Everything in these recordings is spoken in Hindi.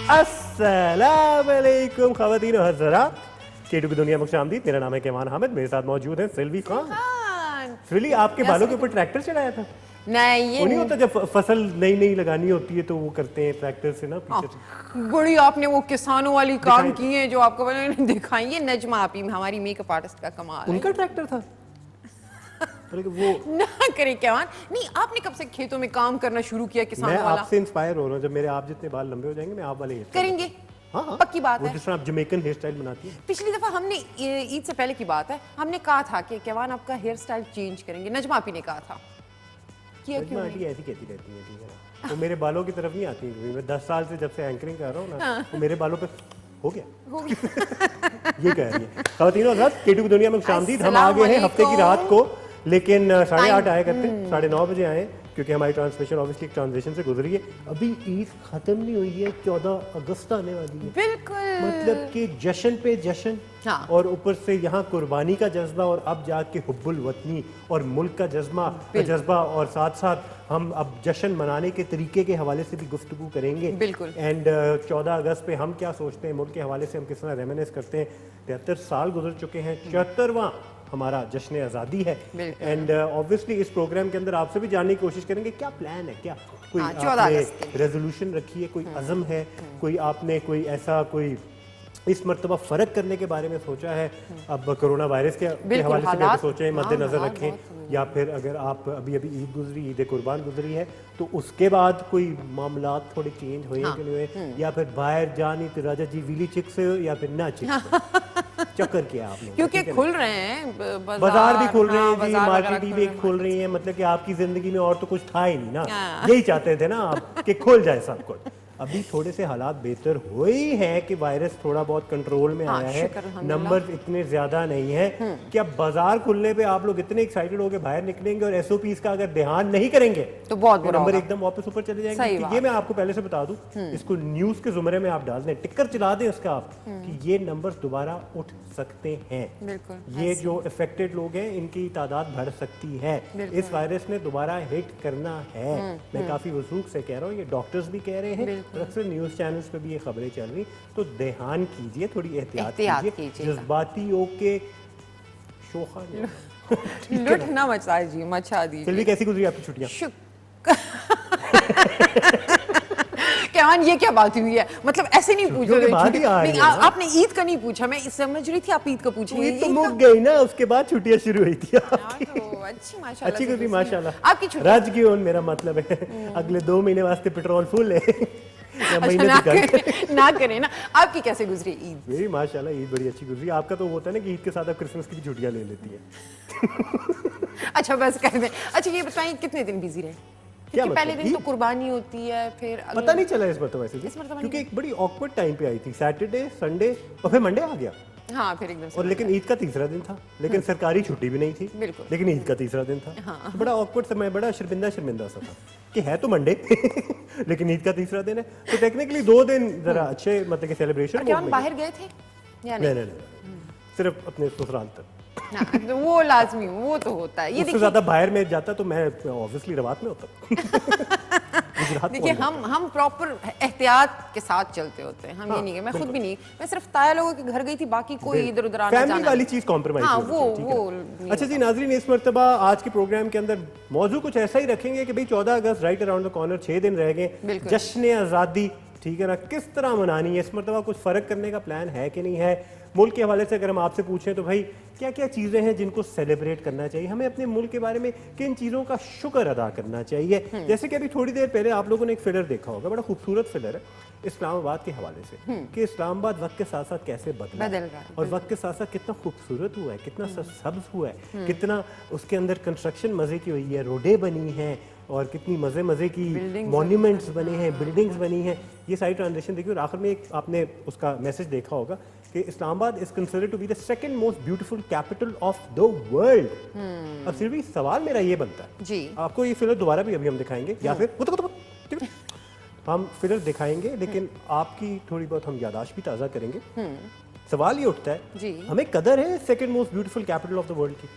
अस्सलाम वालेकुम ख़वातीन और हज़रात, केटू की दुनिया में खुशामदीद। मेरा नाम है कैवान हामिद, मेरे साथ मौजूद है सिल्वी खान। सिल्वी, आपके बालों के ऊपर ट्रैक्टर चलाया था? नहीं, ये नहीं होता जब फसल नई नई लगानी होती है तो वो करते हैं ट्रैक्टर से ना पीछे से। बड़ी आपने वो किसानों वाली काम की है जो आपको मैंने दिखाई है। नजमा आपी हमारी मेकअप आर्टिस्ट का कमाल है। उनका ट्रैक्टर था? वो ना करे कैवान, नहीं आपने कब से खेतों में काम करना शुरू किया किसानों मैं वाला? आपसे इंस्पायर हो रहा हूँ। जब मेरे आप जितने बाल लंबे हो जाएंगे मैं आप वाले हेयर करेंगे। हाँ हाँ, पक्की बात वो है। जिस तरह आप जमैकन हेयर स्टाइल बनाती है। पिछली दफा हमने ईद से पहले की बात है, हमने कहा था कि कैवान आपका हेयर स्टाइल चेंज करेंगे। नजमा आपी ने कहा था, किया क्यों नहीं? ऐसी कहती रहती है, ठीक है ना? वो मेरे बालों की तरफ नहीं आती है। मैं 10 साल से जब से एंकरिंग कर रहा हूँ ना, वो मेरे बालों पे हो गया ये कह रही है। ख़वातीन और हज़रात, केटू की दुनिया में खुशामदीद। हम आ गए हैं हफ्ते की रात को, लेकिन 8:30 आया करते हैं, 9:30 बजे आए क्योंकि हमारी ट्रांसमिशन ऑब्वियसली एक ट्रांजिशन से गुजरी है। अभी ईद खत्म नहीं हुई है, 14 अगस्त आने वाली है। बिल्कुल, मतलब कि जश्न पे जश्न। हाँ। और ऊपर से यहाँ कुर्बानी का जज्बा और अब जाके हुब्बुल वतनी और मुल्क का जज्बा और साथ साथ हम अब जश्न मनाने के तरीके के हवाले से भी गुफ्तगू करेंगे। बिल्कुल। एंड 14 अगस्त पे हम क्या सोचते हैं, मुल्क के हवाले से हम किस तरह रेमिनिस करते हैं। 73 साल गुजर चुके हैं, 74वां हमारा जश्न आज़ादी है। एंड ऑब्वियसली इस प्रोग्राम के अंदर आपसे भी जानने की कोशिश करेंगे क्या प्लान है, क्या कोई आपने रेजोल्यूशन रखी है, कोई अज़म है, कोई आपने कोई ऐसा कोई इस मरतबा फ़र्क करने के बारे में सोचा है। अब कोरोना वायरस के हवाले से भी सोचें, मद्देनज़र रखें, या फिर अगर आप अभी ईद गुजरी, ईद कुर्बान गुजरी है, तो उसके बाद कोई मामलात थोड़े चेंज हुए कि नहीं हुए, या फिर बाहर जानी तो राजा जी विली चिक से या फिर ना चिक चक्कर किया आपने? क्योंकि खुल रहे हैं बाजार भी खुल रहे हैं जी, मार्केट भी खुल रही है। मतलब कि आपकी जिंदगी में और तो कुछ था ही नहीं ना, यही चाहते थे ना आप कि खुल जाए सब कुछ। अभी थोड़े से हालात बेहतर हुए ही हैं कि वायरस थोड़ा बहुत कंट्रोल में आया है, नंबर इतने ज्यादा नहीं है कि अब बाजार खुलने पे आप लोग इतने एक्साइटेड होकर बाहर निकलेंगे और एसओपीज का अगर ध्यान नहीं करेंगे तो बहुत बुरा नंबर एकदम वापस ऊपर चले जाएंगे। ये मैं आपको पहले से बता दूं, इसको न्यूज के जुमरे में आप डाल दें, टिकर चला दें उसका आप, कि ये नंबर दोबारा उठ सकते हैं। ये जो इफेक्टेड लोग हैं इनकी तादाद बढ़ सकती है। इस वायरस ने दोबारा हिट करना है। मैं काफी वसूख से कह रहा हूँ, ये डॉक्टर्स भी कह रहे हैं, अक्सर न्यूज चैनल्स पे भी ये खबरें चल रही। तो ध्यान कीजिए, थोड़ी एहतियात कीजिए, जज्बाती होके शोखा लुट ना मचा दीजिए। चलिए, कैसी गुजरी आपकी छुट्टियां? कैवान, ये क्या बात हुई है? मतलब ऐसे नहीं पूछ रहे, आपने ईद का नहीं पूछा, मैं समझ रही थी आप ईद का पूछेंगे। ईद तो मुक गई ना, उसके बाद छुट्टियां शुरू हुई थी। अच्छी गुजरी माशाल्लाह। आपकी छुट्टियां रज गई मेरा मतलब है, अगले 2 महीने वास्ते पेट्रोल फुल है। ना करें ना। आपकी कैसे गुजरी ईद? मेरी माशाल्लाह ईद बड़ी अच्छी गुजरी। आपका तो होता है ना कि ईद के साथ आप क्रिसमस की भी छुट्टियां ले लेती है। अच्छा बस कर दें। अच्छा ये बताइए कितने दिन बिजी रहे? क्योंकि पहले दिन तो कुर्बानी होती है, फिर पता नहीं चला इस मरतबा वैसे, क्योंकि एक बड़ी ऑकवर्ड टाइम पे आई थी। सैटरडे, संडे और फिर मंडे आ गया। हाँ, फिर एकदम से। और लेकिन ईद का तीसरा दिन था, लेकिन सरकारी छुट्टी भी नहीं थी, लेकिन ईद का तीसरा दिन था। तो बड़ा ऑकवर्ड समय, बड़ा शर्मिंदा सा था कि है तो मंडे लेकिन ईद का तीसरा दिन है। तो टेक्निकली 2 दिन जरा अच्छे मतलब कि सेलिब्रेशन। क्या हम बाहर गए थे या नहीं, सिर्फ अपने ससुराल तक। तो वो लाजमी, वो तो होता है। ये उससे ज्यादा बाहर में जाता तो मैं ऑब्वियसली रवात में होता। देखिए हम प्रॉपर एहतियात के साथ चलते होते हैं। हम ये नहीं, मैं खुद भी नहीं, मैं सिर्फ ताया लोगों के घर गई थी, बाकी कोई इधर उधर आना फैमिली वाली चीज कॉम्प्रोमाइज। हाँ, वो अच्छा जी नाजरीन, इस मरतबा आज के प्रोग्राम के अंदर मौजू कुछ ऐसा ही रखेंगे कि भाई 14 अगस्त राइट अराउंड द कॉर्नर, 6 दिन रह गए, जश्न आज़ादी, ठीक है ना, किस तरह मनानी है। इस मरतबा कुछ फ़र्क करने का प्लान है कि नहीं है। मुल्क के हवाले से अगर हम आपसे पूछें तो भाई क्या क्या चीज़ें हैं जिनको सेलिब्रेट करना चाहिए, हमें अपने मुल्क के बारे में किन चीज़ों का शुक्र अदा करना चाहिए। जैसे कि अभी थोड़ी देर पहले आप लोगों ने एक फिगर देखा होगा, बड़ा खूबसूरत फिगर है इस्लामाबाद के हवाले से, कि इस्लामाबाद वक्त के साथ साथ कैसे बदल रहा है और वक्त के साथ साथ कितना खूबसूरत हुआ है, कितना सब्ज हुआ है, कितना उसके अंदर कंस्ट्रक्शन मज़े की हुई है, रोडें बनी हैं और कितनी मज़े की मॉन्यूमेंट्स बने हैं, बिल्डिंग्स बनी हैं। ये सारी ट्रांजिशन देखिए। और आखिर में एक आपने उसका मैसेज देखा होगा कि Islamabad is considered to be the second most beautiful capital of the world. अब सिर्फ सवाल मेरा ये बनता है जी, आपको ये फिगर दोबारा भी अभी हम दिखाएंगे या फिर हम फिगर दिखाएंगे, लेकिन आपकी थोड़ी बहुत हम यादाश्त भी ताज़ा करेंगे। सवाल ये उठता है जी, हमें कदर है second most beautiful capital of the world की?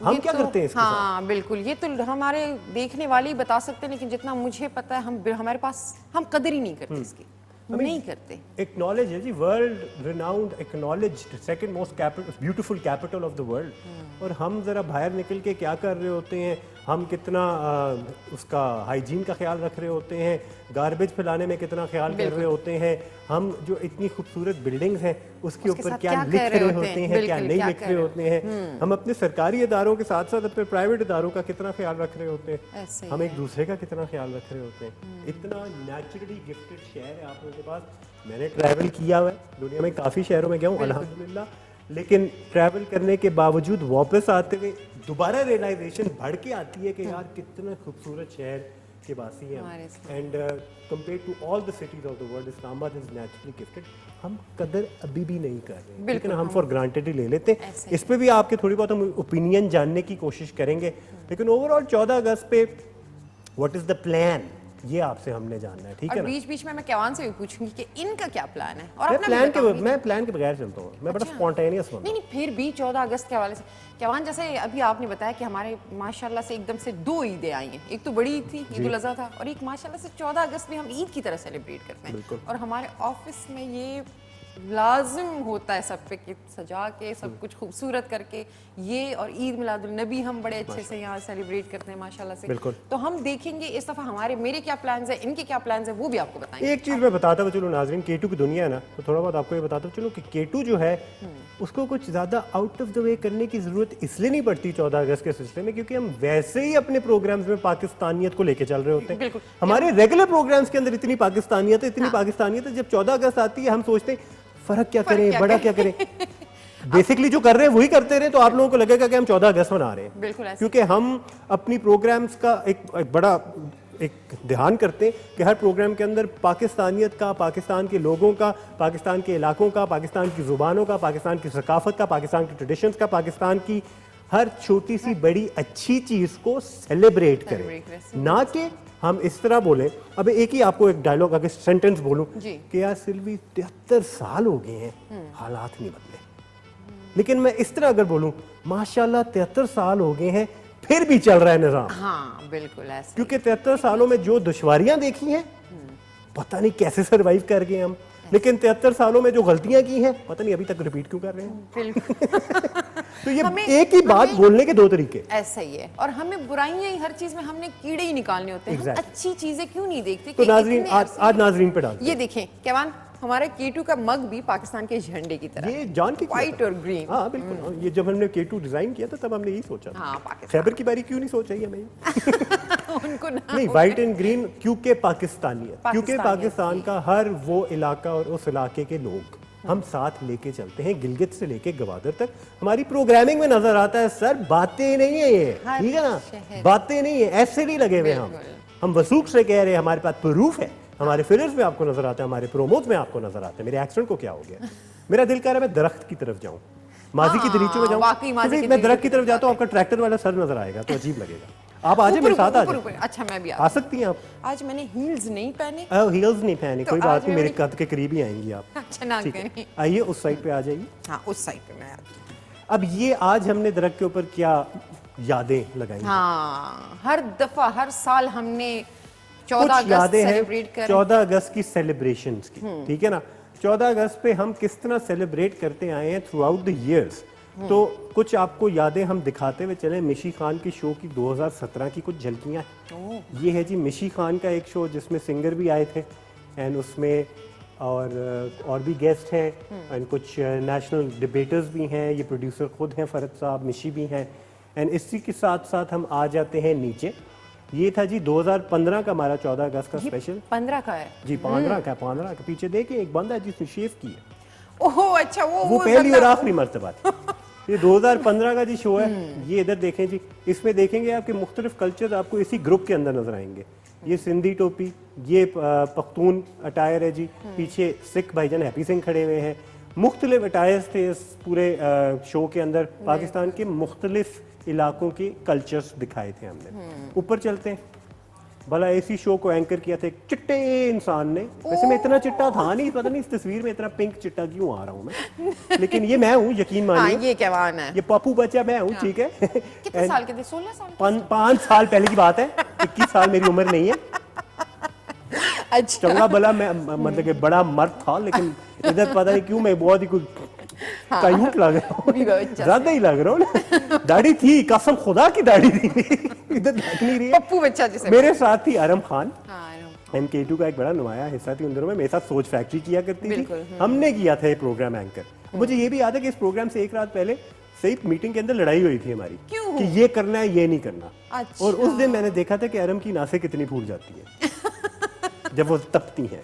हम क्या करते हैं इसके साथ? हाँ बिल्कुल, ये तो हमारे देखने वाले ही बता सकते हैं, लेकिन जितना मुझे पता है हमारे पास हम कदर ही नहीं करते इसकी। नहीं करते। एक्नॉलेज है जी, world renowned acknowledged second most capital beautiful capital of the world, और हम जरा बाहर निकल के क्या कर रहे होते हैं, हम कितना उसका हाइजीन का ख्याल रख रहे होते हैं, गार्बेज फैलाने में कितना ख्याल कर रहे होते हैं, हम जो इतनी खूबसूरत बिल्डिंग्स हैं उसके ऊपर क्या लिख रहे होते हैं, क्या नहीं लिख रहे होते हैं, हम अपने सरकारी इदारों के साथ साथ अपने प्राइवेट इदारों का कितना ख्याल रख रहे होते हैं, हम एक दूसरे का कितना ख्याल रख रहे होते हैं। इतना नेचुरली गिफ्टेड शहर है आप लोगों के पास। मैंने ट्रैवल किया हुआ है, दुनिया में काफ़ी शहरों में गया हूँ अल्हम्दुलिल्लाह, लेकिन ट्रैवल करने के बावजूद वापस आते हुए दोबारा रियलाइजेशन बढ़ के आती है कि यार कितना खूबसूरत शहर के वासी हैं, and compare to all the cities of the world Islamabad is naturally gifted. हम कदर अभी भी नहीं कर रहे हैं, लेकिन हम फॉर ग्रांटेड ही ले लेते हैं। इस पे भी आपके थोड़ी बहुत हम ओपिनियन जानने की कोशिश करेंगे, लेकिन ओवरऑल 14 अगस्त पे व्हाट इज द प्लान, ये आपसे हमने जानना है, ठीक है ना। बीच बीच में मैं कैवान से भी पूछूंगी कि इनका क्या प्लान है, और मैं प्लान के बगैर चलता हूँ, मैं बड़ा स्पॉन्टेनियस हूँ। नहीं, फिर भी 14 अगस्त के हवाले से कैवान, जैसे अभी आपने बताया कि हमारे माशाल्लाह से एकदम से 2 ईदें आई हैं, एक तो बड़ी ईद थी, ईद उल अज़हा था, और एक माशाल्लाह से 14 अगस्त भी हम ईद की तरह सेलिब्रेट करते हैं, और हमारे ऑफिस में ये लाजिम होता है सब पे कि सजा के सब कुछ खूबसूरत करके, ये और ईद मिलादुल नबी हम बड़े अच्छे से यहाँ सेलिब्रेट करते हैं माशाल्लाह से। तो हम देखेंगे इस दफ़ा मेरे क्या प्लान्स है, इनके क्या प्लान्स है, वो भी आपको बताएंगे। एक चीज़ मैं बताता हूँ, चलो नाज़रीन, केटू की दुनिया है ना, तो थोड़ा बहुत आपको ये बताता हूँ चलो कि केटू जो है उसको कुछ ज़्यादा आउट ऑफ द वे करने की ज़रूरत इसलिए नहीं पड़ती 14 अगस्त के सिलसिले में, क्योंकि हम वैसे ही अपने प्रोग्राम्स में पाकिस्तानियत को लेके चल रहे होते हैं। हमारे रेगुलर प्रोग्राम्स के अंदर इतनी पाकिस्तानियत है, जब 14 अगस्त आती है हम सोचते हैं फर्क क्या करें, बड़ा क्या करें, बेसिकली जो कर रहे हैं वही करते रहे, तो आप लोगों को लगेगा कि हम 14 अगस्त मना रहे हैं, क्योंकि हम अपनी प्रोग्राम्स का एक बड़ा ध्यान करते हैं कि हर प्रोग्राम के अंदर पाकिस्तानियत का, पाकिस्तान के लोगों का, पाकिस्तान के इलाकों का, पाकिस्तान की जुबानों का, पाकिस्तान की सकाफत का, पाकिस्तान की ट्रेडिशंस का, पाकिस्तान की हर छोटी सी बड़ी अच्छी चीज को सेलिब्रेट करें, ना कि हम इस तरह बोले। अब एक ही आपको एक डायलॉग अगर सेंटेंस बोलूं कि यार सिल्वी 73 साल हो गए हैं, हालात नहीं बदले, लेकिन मैं इस तरह अगर बोलूं माशाल्लाह 73 साल हो गए हैं फिर भी चल रहा है निजाम। हाँ बिल्कुल ऐसा, क्योंकि 73 सालों में जो दुश्वारियां देखी हैं पता नहीं कैसे सरवाइव कर गए हम, लेकिन 73 सालों में जो गलतियां की हैं पता नहीं अभी तक रिपीट क्यों कर रहे हैं। तो ये एक ही बात बोलने के 2 तरीके, ऐसा ही है, और हमें बुराइयां ही हर चीज में हमने कीड़े ही निकालने होते हैं, हम अच्छी चीजें क्यों नहीं देखते। तो नाज़रीन आज नाज़रीन पे डाल, ये देखें कैवान, हमारा केटू का मग भी पाकिस्तान के झंडे की तरह, ये जान के व्हाइट और ग्रीन। हाँ बिल्कुल, ये जब हमने केटू डिजाइन किया था तब हमने यही सोचा। खैबर की बारी क्यों नहीं सोचा हमें उनको नहीं, व्हाइट एंड ग्रीन क्योंकि पाकिस्तानियत, क्योंकि पाकिस्तान का हर वो इलाका और उस इलाके के लोग हम साथ लेके चलते हैं, गिलगित से लेके गवादर तक। हमारी प्रोग्रामिंग में नजर आता है सर, बातें नहीं है ये, ठीक है ना, बातें नहीं है, ऐसे नहीं लगे हुए हम वसूख से कह रहे हैं, हमारे पास प्रूफ है, हमारे फिल्म्स में आपको नजर आता है, हमारे प्रोमोज में आपको नजर आता है। मेरे एक्सीडेंट को क्या हो गया, मेरा दिल कह रहा है मैं दरख्त की तरफ जाऊं, माजी की दरीचों में जाऊं, मैं दरख्त की तरफ जाता हूं, आपका ट्रैक्टर वाला सर नजर आएगा तो अजीब लगेगा। आप आज मेरे साथ आ जाए। अच्छा मैं भी आ सकती हैं आप। आज मैंने हील्स नहीं पहने। हील्स नहीं पहने, कोई बात नहीं, मेरे कद के करीब ही आएंगी आप। अच्छा ना करें, आइए उस साइड पे आ जाइए। हाँ उस साइड पे मैं आती हूँ। अब ये आज हमने दरख्त के ऊपर क्या यादें लगाई, हाँ हर दफा हर साल हमने 14 अगस्त सेलिब्रेट कर, 14 अगस्त की सेलिब्रेशंस की, ठीक है ना। 14 अगस्त पे हम किस तरह सेलिब्रेट करते आए हैं थ्रू आउट द ईयर्स, तो कुछ आपको यादें हम दिखाते हुए चले। मिशी खान की शो की 2017 की कुछ झलकियां, ये है जी मिशी खान का एक शो जिसमें सिंगर भी आए थे, एंड उसमें और भी गेस्ट हैं, एंड कुछ नेशनल डिबेटर्स भी हैं, ये प्रोड्यूसर खुद हैं फरद साहब, मिशी भी हैं, एंड इसी के साथ साथ हम आ जाते हैं नीचे। ये था जी 2015 का हमारा 14 अगस्त का स्पेशल। 15 का है जी, 15 का पीछे देखिए एक बंदा है जिसने शेव की है। ओहो अच्छा, वो पहली और आखिरी मर्तबा थी। ये 2015 का जी शो है, ये इधर देखें जी, इसमें देखेंगे आपके मुख्तलिफ कल्चर आपको इसी ग्रुप के अंदर नजर आएंगे। ये सिंधी टोपी, ये पख्तून अटायर है जी, पीछे सिख भाईजान हैप्पी सिंह खड़े हुए हैं। मुख्तलिफ अटायर्स थे इस पूरे शो के अंदर, पाकिस्तान के मुख्तलिफ इलाकों के कल्चर्स दिखाए थे हमने। ऊपर चलते हैं, भला इसी शो को एंकर किया था एक चिट्टे इंसान ने, वैसे मैं इतना चिट्टा था नहीं, पता नहीं इस तस्वीर में इतना पिंक चिट्टा क्यों आ रहा हूँ मैं, लेकिन ये मैं हूँ, यकीन मानिए। ये कैवान है, ये पप्पू बच्चा मैं हूँ, ठीक है। कितने साल के थे? 16 साल? 5 साल पहले की बात है, 21 साल मेरी उम्र नहीं है। अच्छा। चंगा भला मैं मतलब कि बड़ा मर्द था, लेकिन इधर पता नहीं क्यों मैं बहुत ही कुछ कायूट लग रहा हूँ, ज्यादा ही लग रहा हूँ ना। दाढ़ी थी, कसम खुदा की दाढ़ी थी, इधर लग नहीं रही है। पप्पू बच्चा जिसे मेरे साथ थी अरम खान, हाँ, MK2 का एक बड़ा नुमाया हिस्सा थी उन दिनों में, मेरे साथ सोच फैक्ट्री किया करती थी, हमने किया था ये प्रोग्राम एंकर। मुझे ये भी याद है कि इस प्रोग्राम से एक रात पहले सही मीटिंग के अंदर लड़ाई हुई थी हमारी, क्यों? कि ये करना है ये नहीं करना। अच्छा। और उस दिन मैंने देखा था कि अरम की नासें कितनी फूट जाती है जब वो तपती हैं।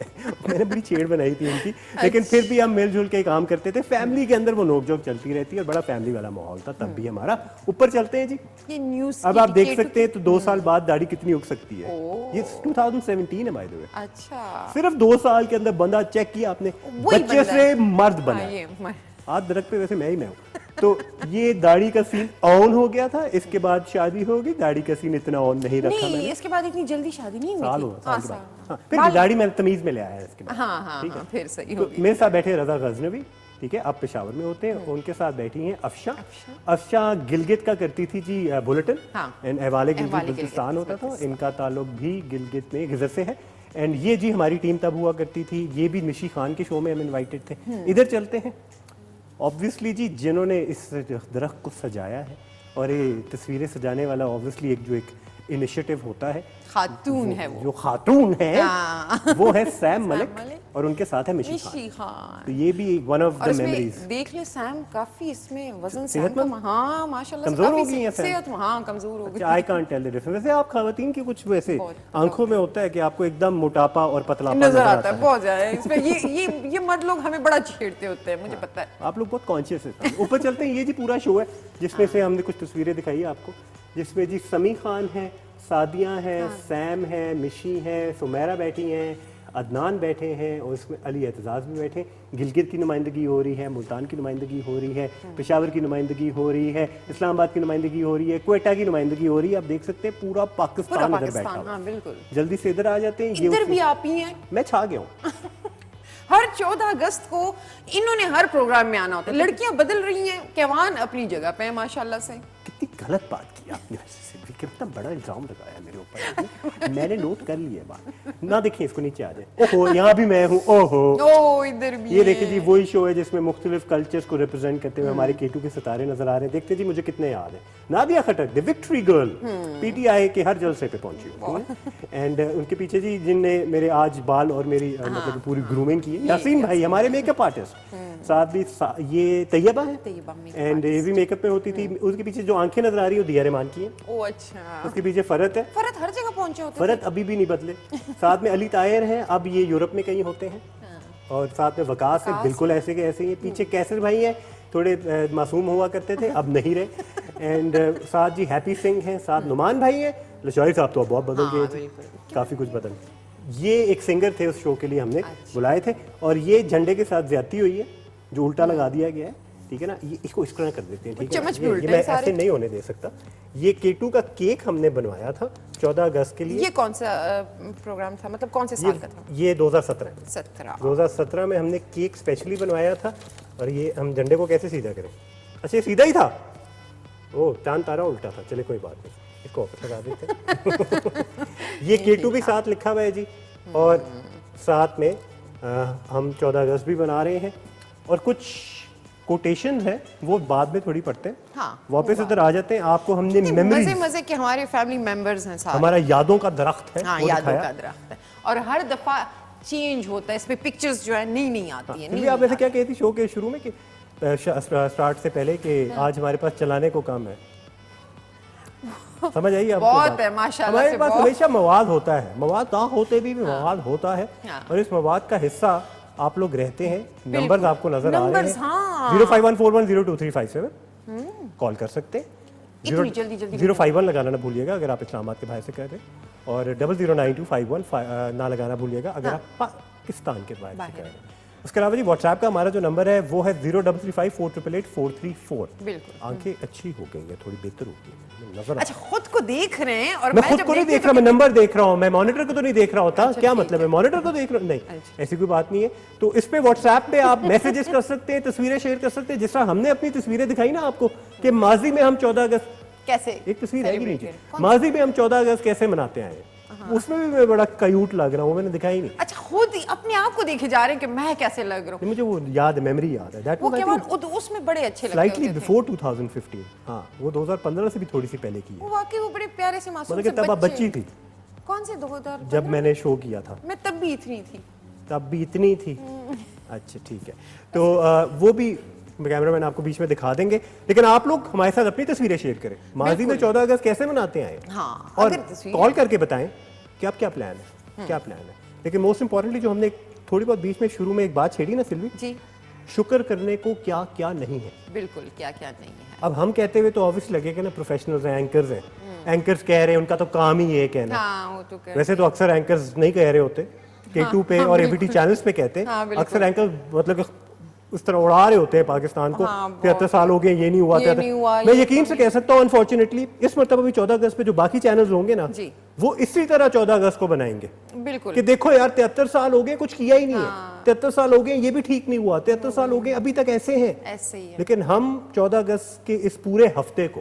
मैंने बड़ी छेड़ बनाई थी उनकी, लेकिन फिर भी हम मिलजुल के काम करते थे। फैमिली के अंदर वो नोकझोंक चलती रहती है और बड़ा फैमिली वाला माहौल था तब भी हमारा। ऊपर चलते हैं जी, ये न्यूज़ अब आप देख सकते हैं तो 2 साल बाद दाढ़ी कितनी उग सकती है। ये 2017 है बाय द वे। अच्छा, सिर्फ 2 साल के अंदर बंदा, चेक किया आपने, वही बच्चे बंदा से मर्द बना। हाँ, ये हाथ दरख्त पे, वैसे मैं ही मैं हूँ। तो ये दाढ़ी का सीन ऑन हो गया था, इसके बाद शादी हो गई। दाढ़ी का सीन इतना ऑन नहीं रखा नहीं, मैंने। इसके बाद इतनी जल्दी शादी नहीं हुई साल थी। हुआ, साल के बाद। साल। हाँ, फिर दाढ़ी मैंने तमीज में ले आया इसके बाद। हाँ हाँ ठीक है? हाँ, फिर सही तो होगी। मेरे साथ बैठे रजा गजनवी, ठीक है, आप पेशावर में होते हैं। उनके साथ बैठी हैं अफशा। अफशा गिलगित का करती थी जी बुलेटिन, हाँ। एंड अहवाले गिलगित अहवाले बल्तिस्तान होता था। बल्तिस्तान। इनका ताल्लुक भी गिलगित में गिजर से है। एंड ये जी हमारी टीम तब हुआ करती थी। ये भी निशी खान के शो में हम इनवाइटेड थे। इधर चलते हैं। ऑब्वियसली जी जिन्होंने इस दरख्त को सजाया है, और ये तस्वीरें सजाने वाला ऑब्वियसली एक जो एक इनिशिएटिव होता है, खातून है वो। जो खातून है हाँ। वो है सैम मलिक, मलिक। और उनके साथ है मिशी खान। निशी खान। तो ये भी वन ऑफ और द इसमें मेमोरीज। देख ले सैम काफी इसमें वजन सेहतमंद? हाँ माशाल्लाह से कमजोर हो काफी गई हैं सैम? सेहत हाँ कमजोर हो गई। I can't tell the difference. वैसे आप खवातीन की कुछ वैसे बहुत। आंखों में होता है कि आपको एकदम मोटापा और पतलापा नजर आता है बहुत ज्यादा इसमें। ये मर्द लोग हमें बड़ा छेड़ते होते हैं, मुझे पता है। आप लोग बहुत कॉन्शियस है। ऊपर चलते हैं। ये जी पूरा शो है जिसमें से हमने कुछ तस्वीरें दिखाई है आपको, जिसमें जी समी खान है, सादिया है, सैम है, मिशी है, सुमेरा बैठी हैं, अदनान बैठे हैं, और इसमें अली एतजाज भी बैठे। गिलगित की नुमाइंदगी हो रही है, मुल्तान की नुमाइंदगी हो रही है, पेशावर की नुमाइंदगी हो रही है, इस्लामाबाद की नुमाइंदगी हो रही है, क्वेटा की नुमाइंदगी हो रही है। आप देख सकते हैं पूरा पाकिस्तान इधर बैठा हुआ है। हाँ बिल्कुल। जल्दी से इधर आ जाते हैं। इधर भी आप ही हैं। मैं छा गया हूँ। हर 14 अगस्त को इन्होंने हर प्रोग्राम में आना होता है। लड़कियां बदल रही हैं, कैवान अपनी जगह पे है माशाल्लाह से। कितनी गलत बात की आपने वैसे से, कितना बड़ा इल्जाम लगाया मेरे ऊपर। मैंने नोट कर लिया बात। ना देखिए इसको, नीचे आ जाए। ओहो यहाँ भी मैं हूँ। ओहो ओ इधर भी ये देखिए जी वही शो है जिसमें मुख्तलिफ कल्चर्स को रिप्रेजेंट करते हुए हमारे केटू के सितारे नजर आ रहे हैं। देखते जी मुझे कितने याद है। Nadia Khattar the victory girl, PTI के हर जलसे पे पहुंची। एंड उनके पीछे जी जिनने मेरे आज बाल और मेरी मतलब पूरी ग्रूमिंग की है, यासीन भाई हमारे मेकअप आर्टिस्ट। साथ भी ये तैयबा है, एंड ये भी मेकअप में होती थी। उसके पीछे जो आंखें नजर आ रही है वो दिया रहमान की है। ओ अच्छा। उसके पीछे फरत है। फरत हर जगह पहुंचे होते फरत अभी भी नहीं बदले। साथ में अली तायर है, अब ये यूरोप में कहीं होते हैं। और साथ में वकास है, बिल्कुल ऐसे के ऐसे ही। पीछे कैसर भाई है, थोड़े मासूम हुआ करते थे, अब नहीं रहे। एंड साथ जी हैप्पी सिंह हैं, साथ नुमान भाई हैं। लशारी साहब तो अब बहुत बदल गए थे, काफी कुछ बदल। ये एक सिंगर थे उस शो के लिए हमने बुलाए थे। और ये झंडे के साथ ज्यादती हुई है, जो उल्टा लगा दिया गया है, ठीक है ना। ये इसको इस तरह कर देते हैं, ठीक है। ये मैं ऐसे नहीं होने दे सकता। ये केटू का केक हमने बनवाया था 14 अगस्त के लिए। ये कौन सा प्रोग्राम था, मतलब कौन से साल का था? ये 2017 17 में हमने केक स्पेशली बनवाया था। और ये हम झंडे को कैसे सीधा करें? अच्छा ये सीधा ही था। ओ चांद तारा उल्टा था, चले कोई बात नहीं, इसको वापस लगा देते हैं। ये केटू भी साथ लिखा हुआ है जी। और साथ में हम 14 अगस्त भी बना रहे हैं। और कुछ कोटेशंस हैं वो बाद में थोड़ी पढ़ते हैं। हाँ, वापस इधर आ जाते हैं। आपको हमने मेमोरीज, मजे के हमारे फैमिली मेंबर्स हैं सारे। हमारा यादों का दरख्त है। हाँ, यादों का दरख्त है। और हर दफा चेंज होता है इसमें, पिक्चर्स जो है नई नई आती है। आप ऐसे क्या कहती शो के शुरू में कि स्टार्ट से पहले कि आज हमारे पास चलाने को काम है? समझ आई आपको? बहुत है माशाल्लाह से। हमारे पास हमेशा मवाद होता है, मवाद ना होते भी मवाद होता है। और इस मवाद का हिस्सा आप लोग रहते हैं। नंबर्स आपको नजर आ रहे हैं। 0514022357 कॉल कर सकते हैं। 051 लगाना ना भूलिएगा अगर आप इस्लामाबाद के भाई से कह रहे हैं। और 009251 ना लगाना भूलिएगा अगर आप पाकिस्तान के भाई से कह रहे हैं। उसके अलावा जी व्हाट्सएप का हमारा जो नंबर है वो है 0335488434। बिल्कुल। आंखें अच्छी हो गई है, थोड़ी बेहतर हो गई है, नजर। अच्छा खुद को देख रहे हैं? और मैं खुद को नहीं देख रहा, मैं नंबर देख रहा हूँ। मैं मॉनिटर को तो नहीं देख रहा होता। क्या मतलब है मॉनिटर को देख रहा हूँ? नहीं, ऐसी कोई बात नहीं है। तो इस पे व्हाट्सएप पे आप मैसेजेस कर सकते हैं, तस्वीरें शेयर कर सकते हैं। जिस तरह हमने अपनी तस्वीरें दिखाई ना आपको कि माजी में हम 14 अगस्त कैसे, एक तस्वीर है नीचे, माजी में हम 14 अगस्त कैसे मनाते आए। उसमें भी मैं बड़ा क्यूट लग रहा हूँ, मैंने दिखा ही नहीं। अच्छा, खुद ही अपने आप को देखे जा रहे हैं कि मैं कैसे लग रहा हूँ। मुझे वो याद है, मेमोरी याद है, दैट वो केवल उसमें बड़े अच्छे लगते स्लाइटली थे। बिफोर 2015। हाँ, वो 2015 से भी थोड़ी सी पहले की है। वो वाकई वो बड़े प्यारे से मासूम मतलब से कि तब आप बच्ची थी कौन से 2000 जब मैंने शो किया था? मैं तब भी इतनी थी। तब भी इतनी थी? अच्छा ठीक है, तो वो भी कैमरामैन आपको बीच में दिखा देंगे, लेकिन आप लोग हमारे साथ अपनी तस्वीरें शेयर करें। माजी में 14 अगस्त कैसे मनाते आए, हाँ, और कॉल करके बताएं कि आप क्या प्लान है, क्या प्लान है। लेकिन मोस्ट इंपॉर्टेंटली जो हमने थोड़ी बहुत बीच में शुरू में एक बात छेड़ी ना सिल्वी जी, शुक्र करने को क्या क्या नहीं है। बिल्कुल, क्या क्या नहीं है। अब हम कहते हुए तो ऑब्वियस लगेगा ना, प्रोफेशनल्स हैं, एंकर्स हैं, एंकर्स कह रहे हैं, उनका तो काम ही ये कहना। हाँ, वो तो वैसे तो अक्सर एंकर्स नहीं कह रहे होते, K2 पे और ABT चैनल्स पे कहते हैं। अक्सर एंकर मतलब उस तरह उड़ा रहे होते हैं पाकिस्तान को। 73 साल हो गए, ये नहीं हुआ, मैं यकीन से कह सकता हूँ अनफॉर्चुनेटली इस मरतबा भी 14 अगस्त पे जो बाकी चैनल्स होंगे ना, वो इसी तरह 14 अगस्त को बनाएंगे। बिल्कुल, कि देखो यार 73 साल हो गए, कुछ किया ही नहीं है, 73 साल हो गए, ये भी ठीक नहीं हुआ, 73 साल हो गए, अभी तक ऐसे हैं, ऐसे ही है। लेकिन हम 14 अगस्त के इस पूरे हफ्ते को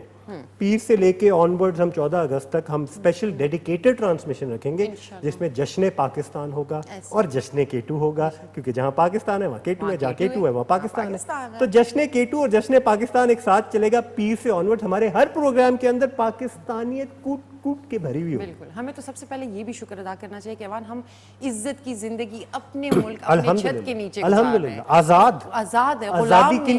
पीर से लेके ऑनवर्ड्स हम 14 अगस्त तक हम स्पेशल डेडिकेटेड ट्रांसमिशन रखेंगे, जिसमें जश्न पाकिस्तान होगा और जश्न K2 होगा, क्योंकि जहां पाकिस्तान है वहां K2 है, जहां K2 है वहां पाकिस्तान है। तो जश्न K2 और जश्न पाकिस्तान एक साथ चलेगा पीर से ऑनवर्ड्स। हमारे हर प्रोग्राम के अंदर पाकिस्तानियत कूट कूट के भरी हुई होगी। बिल्कुल, हमें तो सबसे पहले ये भी शुक्र अदा करना चाहिए कि अवान हम इज्जत की जिंदगी अपने मुल्क अपने छत के नीचे अल्हम्दुलिल्लाह आजाद है, आजादी की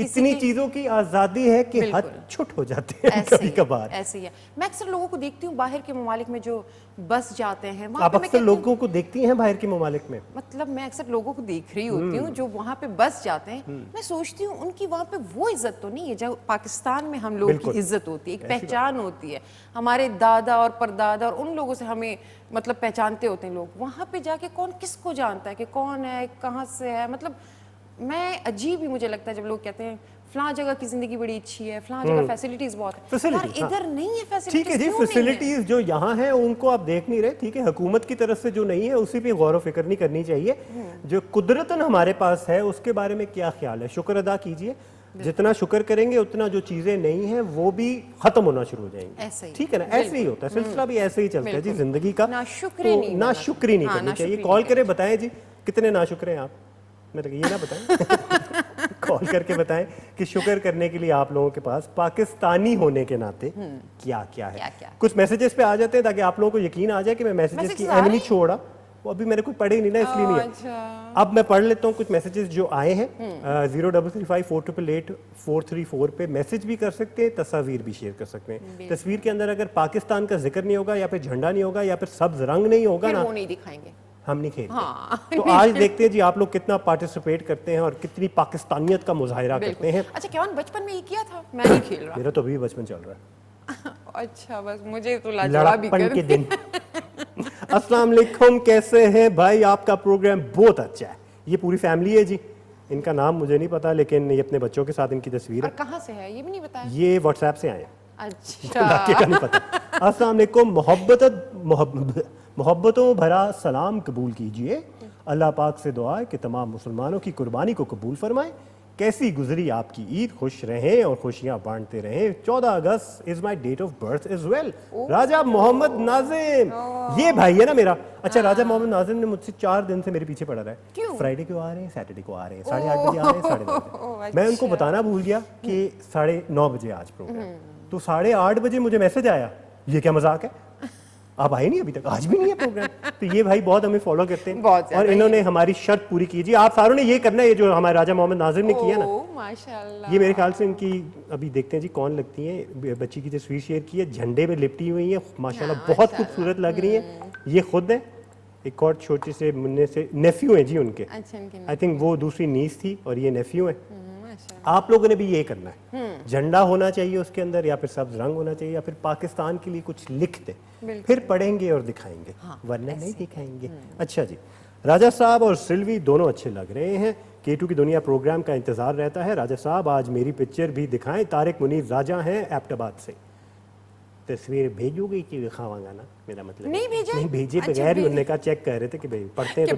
इतनी चीजों की आजादी है कि हद छुट हो जाते हैं कभी कभार। ऐसे ही है। मैं अक्सर लोगों को देखती हूँ बाहर के ममालिक में जो बस जाते हैं, आप अक्सर लोगों को देखती हैं बाहर के ममालिक में? मतलब मैं अक्सर लोगों को देख रही होती हूँ जो वहाँ पे बस जाते हैं, मैं सोचती हूँ उनकी वहाँ पे वो इज्जत तो नहीं है जो पाकिस्तान में हम लोगों की इज्जत होती है, एक पहचान होती है। हमारे दादा और परदादा और उन लोगों से हमें मतलब पहचानते होते हैं लोग। वहाँ पे जाके कौन किसको जानता है कि कौन है, कहाँ से है। मतलब मैं अजीब ही मुझे लगता है जब लोग कहते हैं फलां जगह की जिंदगी बड़ी अच्छी है, फलां जगह फैसिलिटीज बहुत है। यार इधर नहीं है फैसिलिटीज। ठीक है जी, फैसिलिटीज जो यहाँ है उनको आप देख नहीं रहे, ठीक है, हुकूमत की तरफ से जो नहीं है उसी पे गौर फिक्र नहीं करनी चाहिए। जो कुदरतन हमारे पास है उसके बारे में क्या ख्याल है, शुक्र अदा कीजिए। जितना शुक्र करेंगे उतना जो चीजें नहीं है वो भी खत्म होना शुरू हो जाएंगी। ठीक है ना, ऐसे ही होता है, सिलसिला भी ऐसे ही चलता है जी जिंदगी का। नाशुक्री नहीं करनी चाहिए। कॉल करें, बताएं जी कितने नाशुक्र हैं आप, मतलब ये ना बताएं कॉल करके बताएं कि शुक्र करने के लिए आप लोगों के पास पाकिस्तानी होने के नाते क्या क्या है। कुछ मैसेजेस पे आ जाते हैं ताकि आप लोगों को यकीन आ जाए कि मैं मैसेजेस की अहम नहीं छोड़ा, वो अभी मैंने कोई पढ़े नहीं ना इसलिए नहीं है। अब मैं पढ़ लेता हूँ कुछ मैसेजेस जो आए हैं। 0335438434 पे मैसेज भी कर सकते हैं, तस्वीर भी शेयर कर सकते हैं। तस्वीर के अंदर अगर पाकिस्तान का जिक्र नहीं होगा या फिर झंडा नहीं होगा या फिर सब्ज रंग नहीं होगा ना, वो नहीं दिखाएंगे, हम नहीं खेलते। तो आज देखते हैं जी आप लोग कितना पार्टिसिपेट करते हैं और कितनी पाकिस्तानियत का मुजाहिरा करते हैं। अच्छा क्या बचपन में ये किया था? मैं नहीं खेल रहा, मेरा तो अभी बचपन चल रहा है। अच्छा बस मुझे तो लाजवाब भी कर के दिन। अस्सलाम वालेकुम, कैसे हैं भाई? आपका प्रोग्राम बहुत अच्छा है। ये पूरी फैमिली है जी, इनका नाम मुझे नहीं पता लेकिन ये अपने बच्चों के साथ इनकी तस्वीर है। कहाँ से है ये भी नहीं बताया? ये व्हाट्सएप से आए। अच्छा का नहीं पता। अस्सलाम वालेकुम, मोहब्बतों भरा सलाम कबूल कीजिए। अल्लाह पाक से दुआ है कि तमाम मुसलमानों की कुर्बानी को कबूल फरमाए। कैसी गुजरी आपकी ईद, खुश रहें और खुशियां बांटते रहें। 14 August is my date of birth is well. Raja Mohammad Nazim, ये भाई है ना मेरा। अच्छा, राजा मोहम्मद नाजिम ने मुझसे 4 दिन से मेरे पीछे पड़ा रहा है। फ्राइडे को आ रहे हैं, सैटरडे को आ रहे हैं, 8:30 बजे आ रहे हैं, 9:30 बजे। मैं उनको बताना भूल गया कि 9:30 बजे आज प्रोग्राम, तो 8:30 बजे मुझे मैसेज आया, ये क्या मजाक है, आप आए नहीं अभी तक, आज भी नहीं है प्रोग्राम। तो ये भाई बहुत हमें फॉलो करते हैं और इन्होंने हमारी शर्त पूरी की जी। आप सारों ने ये करना है, ये जो हमारे राजा मोहम्मद नाजिम ने किया ना, माशाल्लाह। ये मेरे ख्याल से इनकी अभी देखते हैं जी कौन लगती है। बच्ची की तस्वीर शेयर की है, झंडे में लिपटी हुई है, माशाल्लाह बहुत खूबसूरत लग रही है। ये खुद है, एक और छोटे से मुन्ने से नेफ्यू है जी उनके। आई थिंक वो दूसरी नीस थी और ये नेफ्यू है। आप लोगों ने भी ये करना है, झंडा होना चाहिए उसके अंदर या फिर सब्ज रंग होना चाहिए या फिर पाकिस्तान के लिए कुछ लिख दे, फिर पढ़ेंगे और दिखाएंगे, वरना नहीं दिखाएंगे। अच्छा जी, राजा साहब और सिल्वी दोनों अच्छे लग रहे हैं। K2 की दुनिया प्रोग्राम का इंतजार रहता है। राजा साहब आज मेरी पिक्चर भी दिखाएं। तारिक मुनीर राजा हैं एबटाबाद से। तस्वीर भेजोगे कि दिखावांगा ना, मेरा मतलब नहीं भेजे बगैर ही उन्होंने कहा चेक कर रहे थे कि भाई पढ़ते हैं तो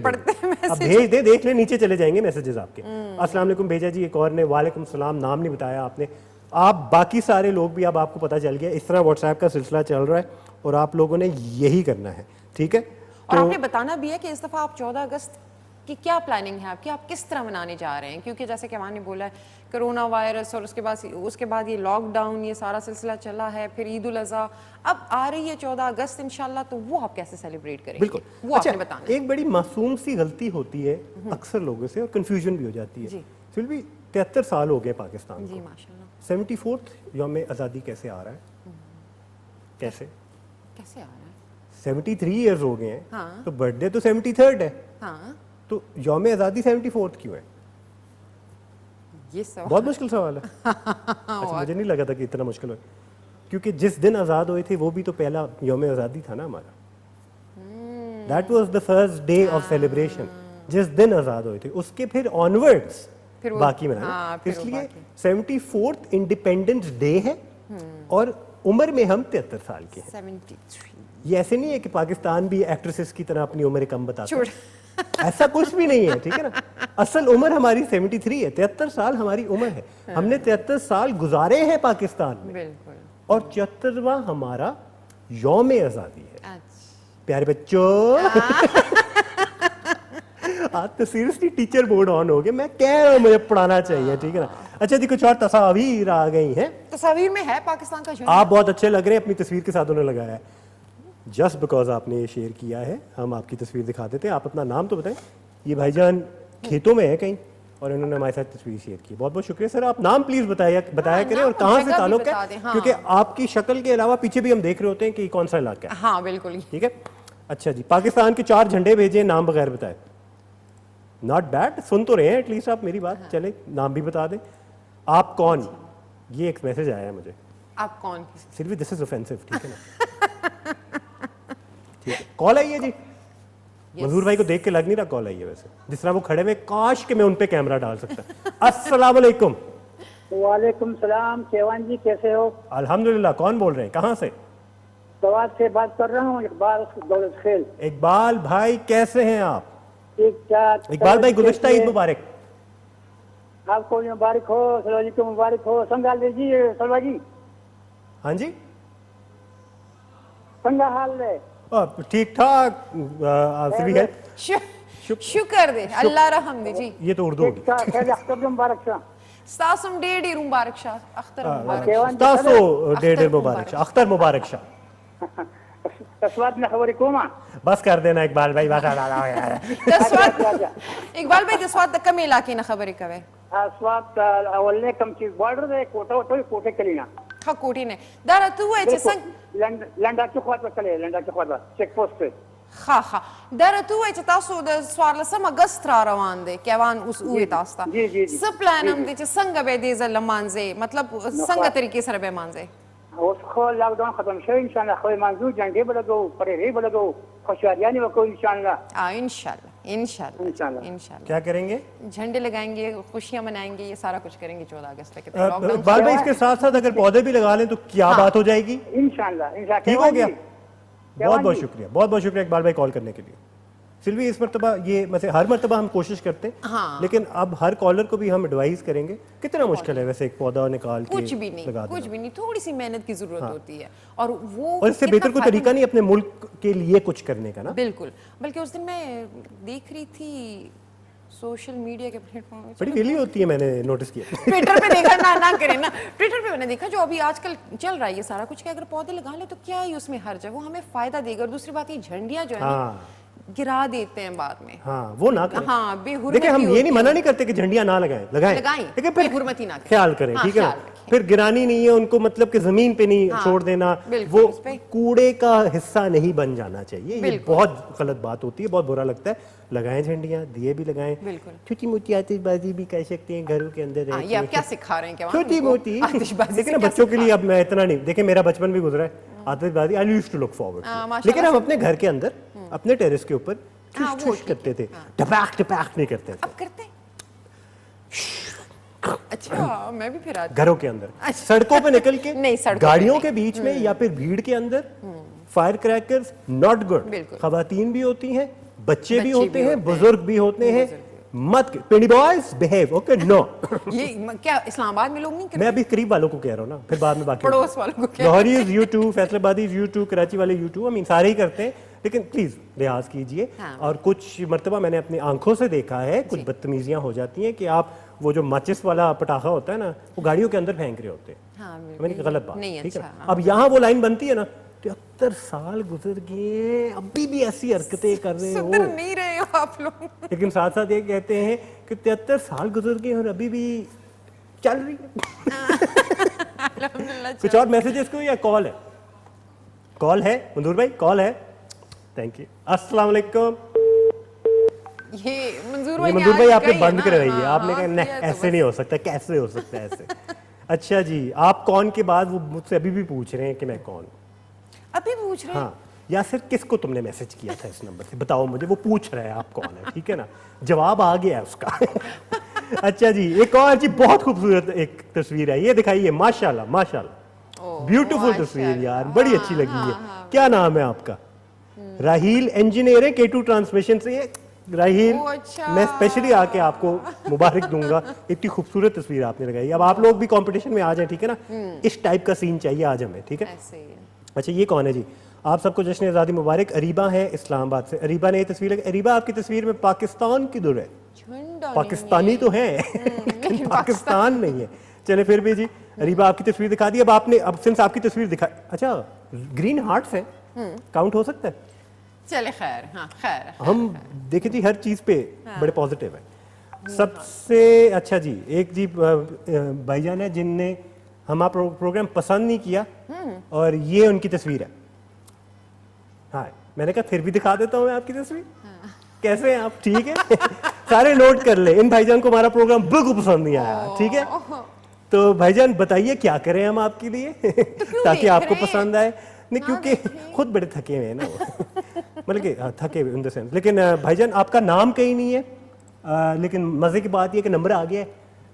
अब भेज दे, देख ले नीचे चले जाएंगे मैसेजेस आपके। अस्सलाम वालेकुम भेजा जी। एक और ने वालेकुम सलाम, नाम नहीं बताया आपने। आप बाकी सारे लोग भी अब आपको पता चल गया, इस तरह व्हाट्सएप का सिलसिला चल रहा है और आप लोगों ने यही करना है। ठीक है। और आपने बताना भी है कि इस दफा आप 14 अगस्त की क्या प्लानिंग है आपकी, आप किस तरह मनाने जा रहे हैं, क्योंकि जैसे कि अमान ने बोला है कोरोना वायरस और उसके बाद ये लॉकडाउन, ये सारा सिलसिला चला है, फिर ईद उल अज़हा अब आ रही है 14 अगस्त इंशाल्लाह, तो वो आप कैसे सेलिब्रेट करेंगे? बिल्कुल, वो अच्छा, आपने बताना। एक बड़ी मासूम सी गलती होती है अक्सर लोगों से और कंफ्यूजन भी हो जाती है। फिर भी 73 साल हो गए पाकिस्तान जी को, माशाल्लाह। 74th यौम आज़ादी कैसे आ रहा है? कैसे कैसे आ रहा है? 73 ईयर्स हो गए हैं, हाँ। तो बर्थडे तो 73rd है, हाँ, तो यौम आज़ादी 74th क्यों है? ये सब बहुत मुश्किल सवाल है। अच्छा, मुझे नहीं लगा था कि इतना मुश्किल हो, क्योंकि जिस दिन आज़ाद हुए थे वो भी तो पहला यौम आज़ादी था ना हमारा। That was the first day of celebration, जिस दिन आज़ाद हुए थे, उसके फिर ऑनवर्ड्स फिर वो- बाकी मनाना। हाँ, फिर वो इसलिए बाकी। 74th इंडिपेंडेंस डे है और उम्र में हम 73 साल के हैं। 73 ये ऐसे नहीं है कि पाकिस्तान भी एक्ट्रेसेस की तरह अपनी उम्र कम बताता है, छोड़ ऐसा कुछ भी नहीं है, ठीक है ना। असल उम्र हमारी 73 है, 73 साल हमारी उम्र है। हमने 73 साल गुजारे हैं पाकिस्तान में, बिल्कुल। और 74वां हमारा यौम आज़ादी है। अच्छा, प्यारे बच्चों, आज तो सीरियसली टीचर बोर्ड ऑन हो गए, मैं कह रहा हूँ मुझे पढ़ाना चाहिए, ठीक है ना। अच्छा जी, कुछ और तस्वीर आ गई हैं। तस्वीर में है पाकिस्तान का झंडा। आप बहुत अच्छे लग रहे हैं, अपनी तस्वीर के साथ उन्होंने लगाया है। जस्ट बिकॉज आपने ये शेयर किया है, हम आपकी तस्वीर दिखा देते हैं। आप अपना नाम तो बताएं। ये भाईजान खेतों में है कहीं और इन्होंने हमारे साथ तस्वीर शेयर की। बहुत बहुत शुक्रिया सर। आप नाम प्लीज बताया करें नाम और और कहाँ से जगह भी ताल्लुक बता है, दें, हाँ। क्योंकि आपकी शक्ल के अलावा पीछे भी हम देख रहे होते हैं कि कौन सा इलाका है। हाँ बिल्कुल। ठीक है, अच्छा जी। पाकिस्तान के 4 झंडे भेजे, नाम बगैर बताए। नॉट बैड, सुन तो रहे हैं एटलीस्ट आप मेरी बात। चले, नाम भी बता दें। आप कौन? ये एक मैसेज आया है मुझे। आप कौन? सिर्फ दिस इज ऑफेंसिव, ठीक है ना। ठीक है, कॉल आई है जी। मंजूर भाई को देख के लग नहीं रहा कॉल आई है, वैसे जिस तरह वो खड़े हुए, काश के मैं उन पे कैमरा डाल सकता। अस्सलाम वालेकुम। वालेकुम सलाम। केवान जी कैसे हो? अल्हम्दुलिल्लाह। कौन बोल रहे हैं, कहाँ से? सवाद से बात कर रहा हूँ, इकबाल दौलत खेल। इकबाल भाई कैसे हैं आप? ठीक ठाक। इकबाल भाई गुज़िश्ता ईद मुबारक। आपको भी मुबारक हो, सलवा जी को मुबारक हो। संगाल दीजिए सलवा जी। हाँ जी, संगा हाल है? ठीक ठाक। भी है। शुक्र दे अल्लाह रहम दे जी। ये तो उर्दू होगी। ठीक ठाक। खैर अख्तर मुबारक शाह। सासुम डेढ़ मुबारक शाह। अख्तर मुबारक केवान तासो डेढ़ मुबारक शाह, अख्तर मुबारक शाह। तस्वात में खबर कोमा बस कर देना इकबाल भाई, बस इकबाल भाई दसवात तक में इलाके ना खबर कवे अस्वात अवले कम चीज बॉर्डर दे कोटा तो कोटे कलीना खा कोटी ने दारा तू है संग लंडा के ख्वात पर चले, लंडा के ख्वात चेक पोस्ट पे खा खा दारा तू है तासो द स्वार लसम अगस्त रा रवान दे केवान उस उए तास्ता जी जी सब प्लान हम दे संग बे दे लमानजे मतलब संग तरीके से बे मानजे उसको लॉकडाउन खत्म शे इंशाल्लाह कोई मंजूर जंगे बलगो परे बलगो खुशहालियां को इंशाल्लाह इंशाल्लाह इंशाल्लाह इंशाल्लाह इंशाल्लाह। क्या करेंगे? झंडे लगाएंगे, खुशियां मनाएंगे, ये सारा कुछ करेंगे 14 अगस्त तक। लॉकडाउन इकबाल भाई इसके साथ साथ अगर पौधे भी लगा लें तो क्या बात हो जाएगी? इंशाल्लाह इंशाल्लाह। ठीक हो गया। बहुत बहुत जी। शुक्रिया, बहुत बहुत शुक्रिया इकबाल भाई कॉल करने के लिए। सिल्वी, इस मरतबा ये मतलब हर मरतबा हम कोशिश करते हैं, हाँ। लेकिन अब हर कॉलर को भी हम एडवाइस करेंगे। कितना मुश्किल है वैसे एक पौधा निकाल के कुछ भी नहीं, लगा कुछ देना। भी नहीं, थोड़ी सी मेहनत की जरूरत होती है और वो और इससे कितना बेहतर कोई फायदा- तरीका नहीं अपने मुल्क के लिए कुछ करने का ना। बिल्कुल। बल्कि उस दिन मैं देख रही थी सोशल मीडिया के प्लेटफॉर्म पे, बड़ी वेली होती है, मैंने नोटिस किया। ट्विटर पे देखा ना करें ना, ट्विटर पे मैंने देखा जो अभी आजकल चल रहा है ये सारा कुछ कि अगर पौधे लगा ले तो क्या ही उसमें हर्ज है, वो हमें फायदा देगा। और दूसरी बात ये झंडियां जो है ना हाँ गिरा देते हैं बाद में। हाँ, वो ना करें। हाँ, बेहुरमती देखिए, हम ये होती नहीं है। मना नहीं करते कि झंडियां ना लगाएं, लगाएं, लेकिन फिर बेहुरमती ना करें। ख्याल करें, हाँ, ठीक है ना। ख्याल रखें। फिर गिरानी नहीं है उनको, मतलब कि जमीन पे नहीं हाँ, छोड़ देना, बिल्कुल, वो उस पे- कूड़े का हिस्सा नहीं बन जाना चाहिए। ये बिल्कुल। बहुत गलत बात होती है, बहुत बुरा लगता है। लगाएं झंडियां, दिए भी लगाएं, बिल्कुल। छोटी मोटी आतिशबाजी भी कर सकते हैं घरों के अंदर हाँ, रह ये आप के। क्या सिखा रहे हैं क्या छोटी मोटी, आतिशबाजी से लेकिन ना क्या बच्चों के सिखा लिए अब मैं इतना नहीं। देखिए, मेरा बचपन भी गुजरा है आतिशबाजी, I used to look forward, माशाल्लाह लेकिन हम से- अपने घर के अंदर अपने टेरेस के ऊपर हाँ, वो ठुश ठीक करते थे, टपैक टपैक नहीं करते थे अब करते हैं? अच्छा, मैं भी फिर आती घरों के अंदर। अच्छा। सड़कों पे निकल के नहीं, सड़कों पे गाड़ियों नहीं। के बीच में या फिर भीड़ के अंदर फायर क्रैकर्स नॉट गुड। बिल्कुल। खवातीन भी होती हैं, बच्चे भी बच्चे होते भी हैं, होते हैं, बुजुर्ग भी होते हैं। मत पेनी बॉयज बिहेव, ओके नो। क्या इस्लामाबाद में लोग नहीं करते? मैं अभी करीब वालों को कह रहा हूँ ना, फिर बाद में बाकी पड़ोस वालों को क्या? Lahoris you too, Faisalabadi you too, Karachi वाले यू टू, हम सारे ही करते हैं। लेकिन प्लीज लिहाज कीजिए। हाँ। और कुछ मर्तबा मैंने अपनी आंखों से देखा है कुछ बदतमीजियां हो जाती हैं कि आप वो जो माचिस वाला पटाखा होता है ना वो गाड़ियों के अंदर फेंक रहे होते हैं। हाँ, मैंने कहा गलत बात, नहीं, ठीक है अच्छा, ना। अब यहाँ वो लाइन बनती है ना, 73 साल गुजर गए अभी भी ऐसी हरकतें कर रहे हो, सुधर नहीं रहे हो आप लोग। लेकिन साथ साथ ये कहते हैं कि 73 साल गुजर गए और अभी भी चल रही है। अल्हम्दुलिल्लाह। कुछ और मैसेजेस को या कॉल है? कॉल है मंजूर भाई, कॉल है। Thank you. अस्सलाम वालेकुम। ये मंजूर ये भाई मंजूर भाई आपने कही है बंद ना? कर रही है, हाँ, आपने कहा हाँ, नहीं किया तो ऐसे नहीं हो सकता, कैसे हो सकता है ऐसे। अच्छा जी, आप कौन के बाद वो मुझसे अभी भी पूछ रहे हैं कि मैं कौन? अभी पूछ रहे हैं। हाँ, या फिर किसको तुमने मैसेज किया था इस नंबर से, बताओ मुझे। वो पूछ रहा है आप कौन है, ठीक है ना, जवाब आ गया है उसका। अच्छा जी, एक और जी बहुत खूबसूरत एक तस्वीर है, ये दिखाइए। माशाल्लाह माशाल्लाह, ब्यूटीफुल तस्वीर यार, बड़ी अच्छी लगी है। क्या नाम है आपका? राहील इंजीनियर है K2 ट्रांसमिशन से। ये राहील, अच्छा। मैं स्पेशली आके आपको मुबारक दूंगा, इतनी खूबसूरत तस्वीर आपने लगाई। अब आप लोग भी कंपटीशन में आ जाए, ठीक है ना, इस टाइप का सीन चाहिए आज हमें, ठीक है। ऐसे ही है। अच्छा, ये कौन है जी? आप सबको जश्न आज़ादी मुबारक। अरीबा है इस्लामाबाद से। अरीबा ने ये तस्वीर लगी। अरीबा, आपकी तस्वीर में पाकिस्तान किधर है? झंडा पाकिस्तानी तो है लेकिन पाकिस्तान नहीं है। चले फिर भी जी, अरीबा आपकी तस्वीर दिखा दी। अब आपने, अब सिंस आपकी तस्वीर दिखा, अच्छा ग्रीन हार्ट्स है, काउंट हो सकता है? चले खैर, हाँ खैर। हम देखे जी हर चीज पे बड़े पॉजिटिव है। सबसे अच्छा जी, एक जी भाईजान है जिनने हमारा प्रोग्राम पसंद नहीं किया और ये उनकी तस्वीर है। हाँ, मैंने कहा फिर भी दिखा देता हूँ मैं आपकी तस्वीर। कैसे हैं आप? ठीक है। सारे नोट कर ले, इन भाईजान को हमारा प्रोग्राम बिल्कुल पसंद नहीं आया, ठीक है। तो भाईजान बताइए क्या करें हम आपके लिए ताकि आपको पसंद आए। नहीं, क्योंकि खुद बड़े थके हुए हैं ना वो। मतलब कि थके हुए इन द सेंस। लेकिन भाईजान आपका नाम कहीं नहीं है, लेकिन मजे की बात यह कि नंबर आ गया है,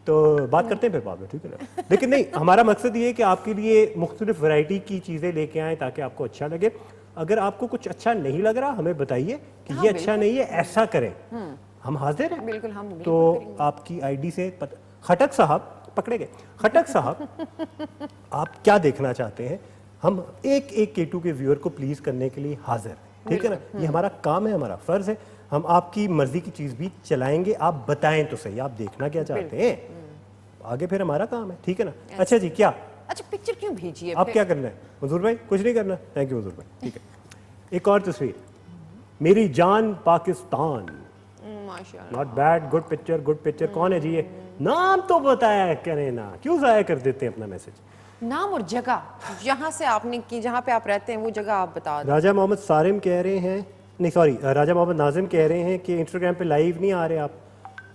तो बात करते हैं फिर बाद में, ठीक है ना। लेकिन नहीं, हमारा मकसद ये है कि आपके लिए मुख्तलिफ वैरायटी की चीज़ें लेके आएँ ताकि आपको अच्छा लगे। अगर आपको कुछ अच्छा नहीं लग रहा, हमें बताइए कि ये अच्छा नहीं है, ऐसा करें, हम हाजिर हैं। बिल्कुल, हम तो आपकी आईडी से खटक साहब पकड़े गए। खटक साहब, आप क्या देखना चाहते हैं? हम एक एक K2 के व्यूअर को प्लीज करने के लिए हाजिर हैं, ठीक है ना। ये हमारा काम है, हमारा फर्ज है। हम आपकी मर्जी की चीज भी चलाएंगे, आप बताएं तो सही आप देखना क्या चाहते हैं, आगे फिर हमारा काम है, ठीक है ना। अच्छा जी, क्या अच्छा पिक्चर क्यों भेजी है? आप क्या करना है हुजूर भाई? कुछ नहीं करना। थैंक यू हुजूर भाई, ठीक है। एक और तस्वीर, मेरी जान पाकिस्तान। माशाल्लाह, not bad, good picture, good picture. कौन है जी ये? नाम तो बताया करें ना, क्यों जाया कर देते हैं अपना मैसेज? नाम और जगह जहाँ से आपने की, जहाँ पे आप रहते हैं वो जगह आप बता दें। राजा मोहम्मद सारिम कह रहे हैं, नहीं सॉरी, राजा मोहम्मद नाजिम कह रहे हैं कि इंस्टाग्राम पे लाइव नहीं आ रहे आप।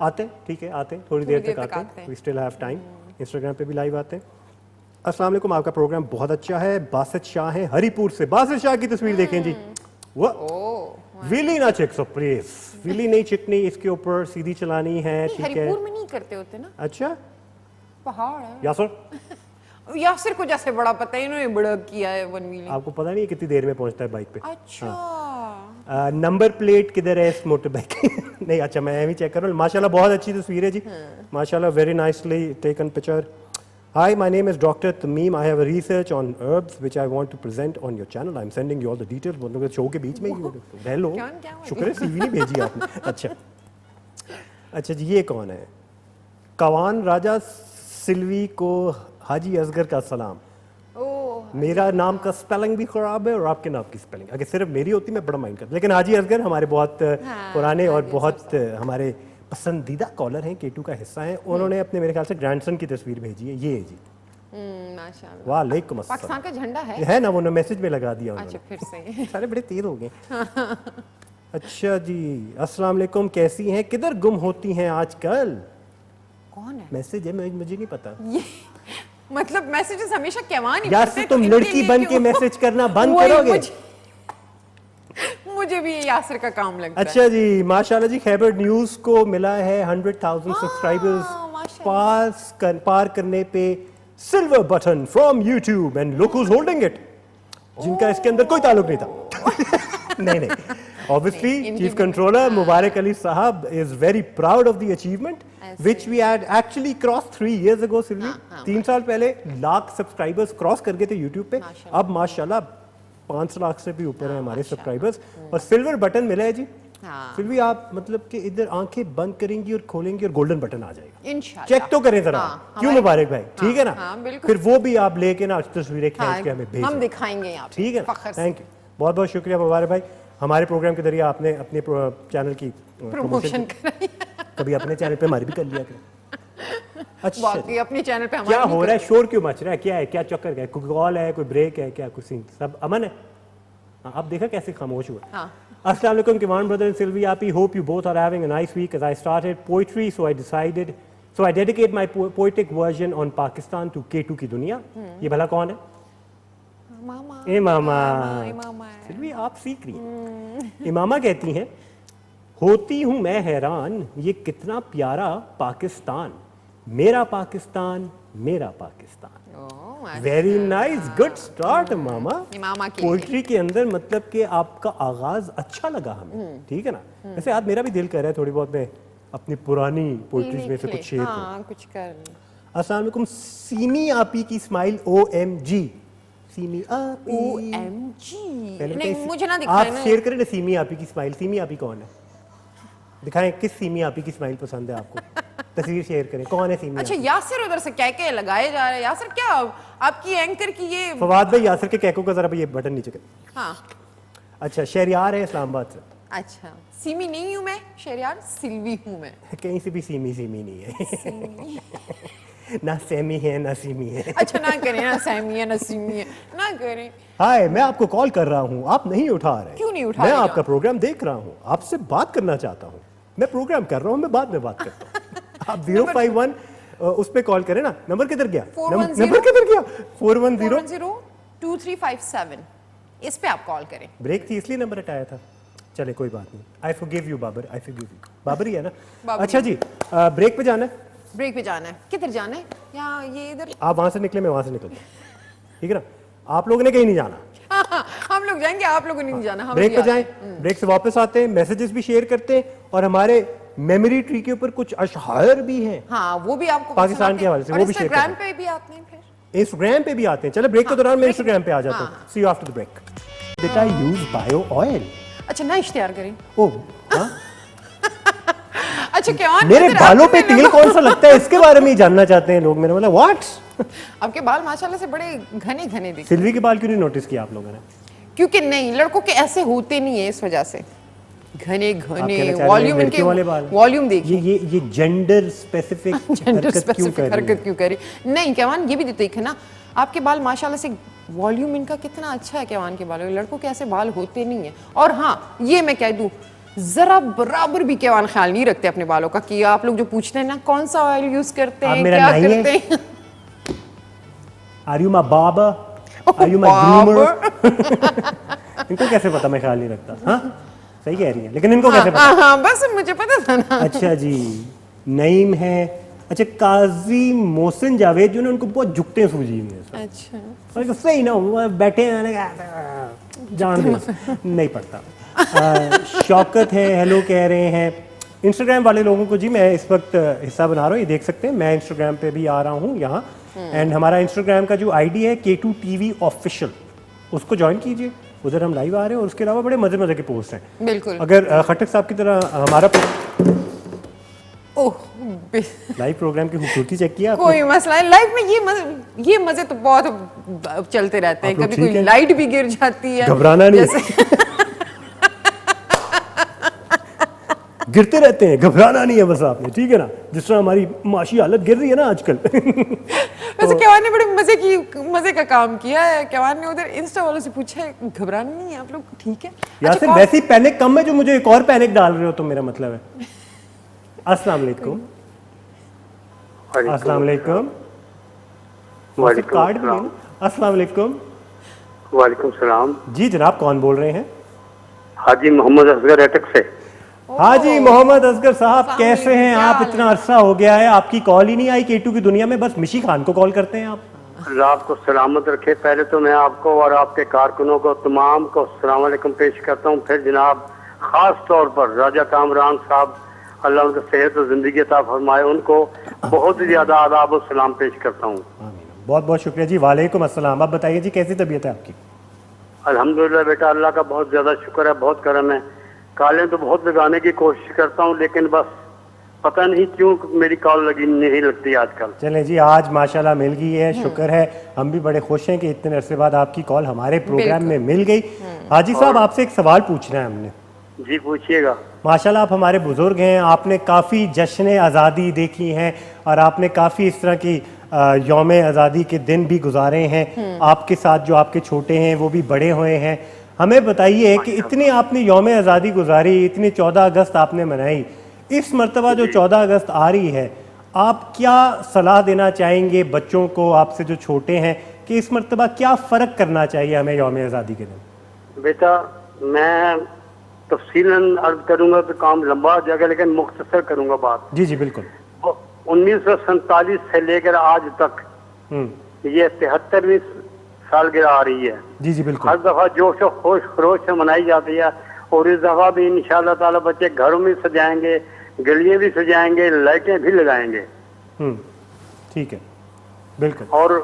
आते हैं, ठीक है, आते हैं, थोड़ी देर तक आते हैं, we still have time. Instagram पे भी लाइव आते हैं। अस्सलाम वालेकुम, आपका प्रोग्राम बहुत अच्छा है। बासित शाह है हरीपुर से। बासित शाह की तस्वीर देखें जी, वो विली ना चिक सरप्राइज, विली नहीं चिकनी, इसके ऊपर सीधी चलानी है, ठीक है। हरिपुर में नहीं करते होते ना, अच्छा, पहाड़ है। यासर, यासिर को जैसे बड़ा पता है, इन्होंने बड़ा किया है वन व्हीलिंग। आपको पता नहीं है कितनी देर में पहुंचता है बाइक पे? अच्छा, नंबर प्लेट किधर है इस मोटर बाइक? नहीं, अच्छा मैं भी चेक कर रहा हूँ। माशाल्लाह बहुत अच्छी तस्वीर है जी, माशाल्लाह, very nicely taken picture. Hi, my name is Dr. Tamim. I have a research on herbs which I want to present on your channel. I'm sending you all the details. मतलब शो के बीच में ही रह लो, शुक्र है सीवी नहीं भेजी आपने। अच्छा अच्छा जी, ये कौन है? कवान राजा सिल्वी को हाजी असगर का सलाम। मेरा नाम का स्पेलिंग भी खराब है और आपके नाम की स्पेलिंग, अगर सिर्फ मेरी होती मैं बड़ा माइंड करता, लेकिन हाजी असगर हमारे बहुत पुराने और बहुत हमारे पसंदीदा कॉलर हैं, K2 का हिस्सा हैं। उन्होंने अपने मेरे ख्याल से ग्रैंडसन की तस्वीर भेजी है, ये है जी। माशाल्लाह, वालेकुम अस्सलाम। पाकिस्तान का झंडा है ना, वो मैसेज में लगा दिया उन्होंने। अच्छा, फिर से सारे बड़े तेज हो गए। अच्छा जी, अस्सलाम वालेकुम, कैसी हैं? किधर गुम होती हैं आजकल? कौन है? मैसेज है, मुझे नहीं पता। ये मतलब मैसेजेस हमेशा कैवान ही या करते, तुम तो लड़की बन के मैसेज करना बंद वही करोगे? मुझे भी ये यासिर का काम लगता है। अच्छा जी, माशाल्लाह जी, खैबर न्यूज को मिला है 100,000 सब्सक्राइबर्स पार करने पे silver button from YouTube and look who's holding it, जिनका इसके अंदर कोई ताल्लुक नहीं था। नहीं नहीं, ऑब्वियसली चीफ कंट्रोलर मुबारक अली साहब is very proud of the achievement which we had actually crossed 3 years ago. Silvi 3 साल पहले लाख सब्सक्राइबर्स क्रॉस कर गए थे यूट्यूब पे। अब माशाल्लाह 5 लाख से भी ऊपर है हमारे सब्सक्राइबर्स, और सिल्वर बटन मिला है जी। हाँ। फिर भी आप मतलब कि इधर आंखें बंद करेंगी और खोलेंगी और गोल्डन बटन आ जाएगा। इंशाल्लाह। चेक तो करें जरा। हाँ, क्यों मुबारक भाई, ठीक है ना? हाँ, बिल्कुल। फिर वो भी आप लेके ना तस्वीरें खींच के हमें भेजें, हम दिखाएंगे यहाँ पे, ठीक है? फख्र से। थैंक यू, बहुत बहुत शुक्रिया मुबारक भाई, हमारे प्रोग्राम के जरिए आपने अपने चैनल की प्रमोशन कराई। कभी अपने चैनल पे हमारी भी कर लिया करें। अच्छा, बाकी अपने चैनल पे क्या हमारे हो रहा है, शोर क्यों मच रहा है, क्या है, क्या चक्कर है, कोई कॉल है, कोई ब्रेक है, क्या कुछ सीन, सब अमन है? हाँ, अब देखा कैसे खामोश हुआ। हाँ। Assalamu alaikum, Kivan brother and Sylvie Api. Hope you both are having a nice week. As I started poetry, so I dedicate my poetic version on Pakistan to K2 की दुनिया। ये भला कौन है? मामा। इमामा। इमामा। सिल्वी आप सीख रही हैं। इमामा कहती हैं, होती हूँ मैं हैरान, ये कितना प्यारा पाकिस्तान, मेरा पाकिस्तान, मेरा Pakistan. Very nice, good start मामा। पोइट्री के अंदर मतलब कि आपका आगाज अच्छा लगा हमें, ठीक है ना? वैसे आज मेरा भी दिल कर रहा है थोड़ी बहुत मैं अपनी पुरानी पोइट्रीज में से कुछ शेयर करूं। कुछ कर। अस्सलाम वालेकुम, सीमी आपी की स्माइल OMG, सीमी आपी OMG। नहीं मुझे ना दिखाना आप शेयर करें ना सीमी आपी की स्माइल। सीमी आपी कौन है, दिखाएं किस सीमी आपी की स्माइल पसंद है आपको, तस्वीर शेयर करें, कौन है सीमी? अच्छा यासिर उधर से क्या क्या लगाए जा रहे हैं। यासिर क्या आपकी एंकर की ये फवाद भाई यासिर के कैको का जरा ये बटन नीचे कर। हाँ। अच्छा, शहरियार है इस्लामाबाद से। अच्छा, सीमी नहीं हूँ मैं, शहरियार सिल्वी हूँ मैं। कहीं से भी सीमी सीमी नहीं है। ना सेमी है ना सीमी है। अच्छा ना करें, ना सैमी है ना सीमी है, ना करें। हाय, मैं आपको कॉल कर रहा हूँ, आप नहीं उठा रहे। क्यों नहीं उठा मैं रहे? आपका प्रोग्राम देख रहा हूँ, आपसे बात करना चाहता हूँ। मैं प्रोग्राम कर रहा हूँ, मैं बाद में बात करता हूँ। आप 051 उस पे कॉल करें ना। नंबर किधर गया? 410 नंबर किधर गया? 410 2357। इस पे आप कॉल करें। ब्रेक थी इसलिए नंबर हटाया था। चले कोई बात नहीं, I forgive you Babar, I forgive you. Babar ही है ना? अच्छा जी, ब्रेक पे जाना है। ब्रेक पे जाना है, किधर जाना है? यहाँ ये इधर। आप वहां से निकले, मैं वहां से निकलता हूं, ठीक है ना? आप लोगों ने कहीं नहीं जाना। हाँ, हम लोग जाएंगे, आप लोगों ने नहीं जाना। हम ब्रेक पे जाएं, ब्रेक से वापस आते हैं, मैसेजेस भी शेयर करते हैं, और हमारे मेमोरी ट्री के ऊपर कुछ अशआर भी हैं। हाँ, वो भी आपको पाकिस्तान के हवाले से, वो भी शेयर इंस्टाग्राम पे भी आते हैं, फिर इंस्टाग्राम पे भी आते हैं। चलो ब्रेक के दौरान मैं इंस्टाग्राम पे आ जाता हूँ। See you after the break. Did I use bio oil? अच्छा ना इश्तिहार करें। ओह हाँ, अच्छा क्या मेरे बालों पे तेल कौन सा लगता है, इसके बारे में ही जानना चाहते हैं लोग। मेरा मतलब व्हाट? आपके बाल माशाल्लाह से बड़े घने घने दिखते। सिल्वी के बाल क्यों नहीं नोटिस किया आप लोगों ने? क्योंकि नहीं, लड़कों के ऐसे होते नहीं है, इस वजह से घने आप घने कहना चाह रहे हैं वॉल्यूम लड़कियों वाले बाल? वॉल्यूम देखिए। ये जेंडर स्पेसिफिक हरकत क्यों करी? नहीं कैवान, ये भी देखे ना, आपके बाल माशाल्लाह से वॉल्यूम इनका कितना अच्छा है। कैवान के बालों, लड़कों के ऐसे बाल होते नहीं है। और हाँ, ये मैं कह दूं, जरा बराबर भी कैवान ख्याल नहीं रखते अपने बालों का। कि आप लोग जो पूछते हैं ना कौन सा ऑयल यूज करते हैं, क्या करते हैं। Are you my barber? Are you my groomer? इनको कैसे पता मैं ख्याल नहीं रखता? हाँ सही कह रही है, लेकिन इनको कैसे पता? हाँ, बस मुझे पता था ना। अच्छा जी, नईम है। अच्छा, काजी मोहसिन जावेद जो ना, उनको बहुत झुकते हैं सूजी में। अच्छा सही ना, बैठे हैं, जान दे, नहीं पड़ता। शौकत है, हेलो कह रहे हैं। इंस्टाग्राम वाले लोगों को जी मैं इस वक्त हिस्सा बना रहा हूँ, ये देख सकते हैं। मैं इंस्टाग्राम पे भी आ रहा हूँ यहाँ, एंड हमारा इंस्टाग्राम का जो आईडी है K2 TV ऑफिशियल, उसको ज्वाइन कीजिए। उधर हम लाइव आ रहे हैं, और उसके अलावा बड़े मजे मजे के पोस्ट हैं। बिल्कुल। अगर खटक साहब की तरह हमारा ओह, लाइव प्रोग्राम की खूबसूरती चेक किया आपने? कोई मसला है लाइव में, ये मजे तो बहुत चलते रहते हैं। कभी कोई लाइट भी गिर जाती है, घबराना नहीं। गिरते रहते हैं, घबराना नहीं है बस आपने, ठीक है ना? जिस तरह हमारी माशी हालत गिर रही है ना आजकल। वैसे कैवान ने बड़े मजे का काम किया है। कैवान ने उधर इंस्टा वालों से पूछा है, घबराना नहीं है आप लोग, ठीक है? यासिर वैसे ही पैनिक कम है जो मुझे एक और पैनिक डाल रहे हो तुम, मेरा मतलब है। अस्सलाम वालेकुम। अस्सलाम वालेकुम। कार्ड भी है ना? अस्सलाम वालेकुम। वालेकुम सलाम। जी जनाब, कौन बोल रहे हैं? हाजी मोहम्मद असगर अटक से। हाजी मोहम्मद असगर साहब, कैसे हैं आप? इतना अरसा हो गया है, आपकी कॉल ही नहीं आई K2 की दुनिया में, बस मिशी खान को कॉल करते हैं आप। अल्लाह आपको सलामत रखे। पहले तो मैं आपको और आपके कारकुनों को तमाम को अस्सलाम वालेकुम पेश करता हूँ। फिर जनाब खास तौर पर राजा कामरान साहब, अल्लाह उनको सेहत और जिंदगी अता फरमाए, उनको बहुत ही ज्यादा आदाब और सलाम पेश करता हूँ। बहुत बहुत शुक्रिया जी। वालेकुम अस्सलाम। आप बताइए जी, कैसी तबीयत है आपकी? अल्हम्दुलिल्लाह बेटा, अल्लाह का बहुत ज्यादा शुक्र है, बहुत करम है। कॉलें तो बहुत लगाने की कोशिश करता हूँ, लेकिन बस पता नहीं क्यों मेरी कॉल लगी नहीं लगती आजकल। चलें जी, आज माशाल्लाह मिल गई है, शुक्र है। हम भी बड़े खुश हैं कि इतने अरसे बाद आपकी कॉल हमारे प्रोग्राम में मिल गई। हाजी साहब, आपसे एक सवाल पूछना है हमने। जी पूछिएगा। माशाल्लाह आप हमारे बुजुर्ग हैं, आपने काफ़ी जश्न आज़ादी देखी हैं और आपने काफ़ी इस तरह की यौम आज़ादी के दिन भी गुजारे हैं। आपके साथ जो आपके छोटे हैं वो भी बड़े हुए हैं। हमें बताइए कि इतनी आपने यौम आज़ादी गुजारी, इतनी 14 अगस्त आपने मनाई, इस मरतबा जो 14 अगस्त आ रही है, आप क्या सलाह देना चाहेंगे बच्चों को, आपसे जो छोटे हैं, कि इस मरतबा क्या फ़र्क करना चाहिए हमें यौम आज़ादी के दिन? बेटा मैं तफसीलन अर्ज करूंगा तो काम लंबा हो जाएगा, लेकिन मुख्तसर करूंगा बात। जी जी बिल्कुल। 1947 से लेकर आज तक ये 73वीं सालगिरह आ रही है। जी जी बिल्कुल। हर दफा जोश और होश खरोश से मनाई जाती है, और इस दफा भी इंशाअल्लाह ताला बच्चे घरों में सजाएंगे, गलियां भी सजाएंगे, लाइटें भी लगाएंगे। ठीक है, बिल्कुल। और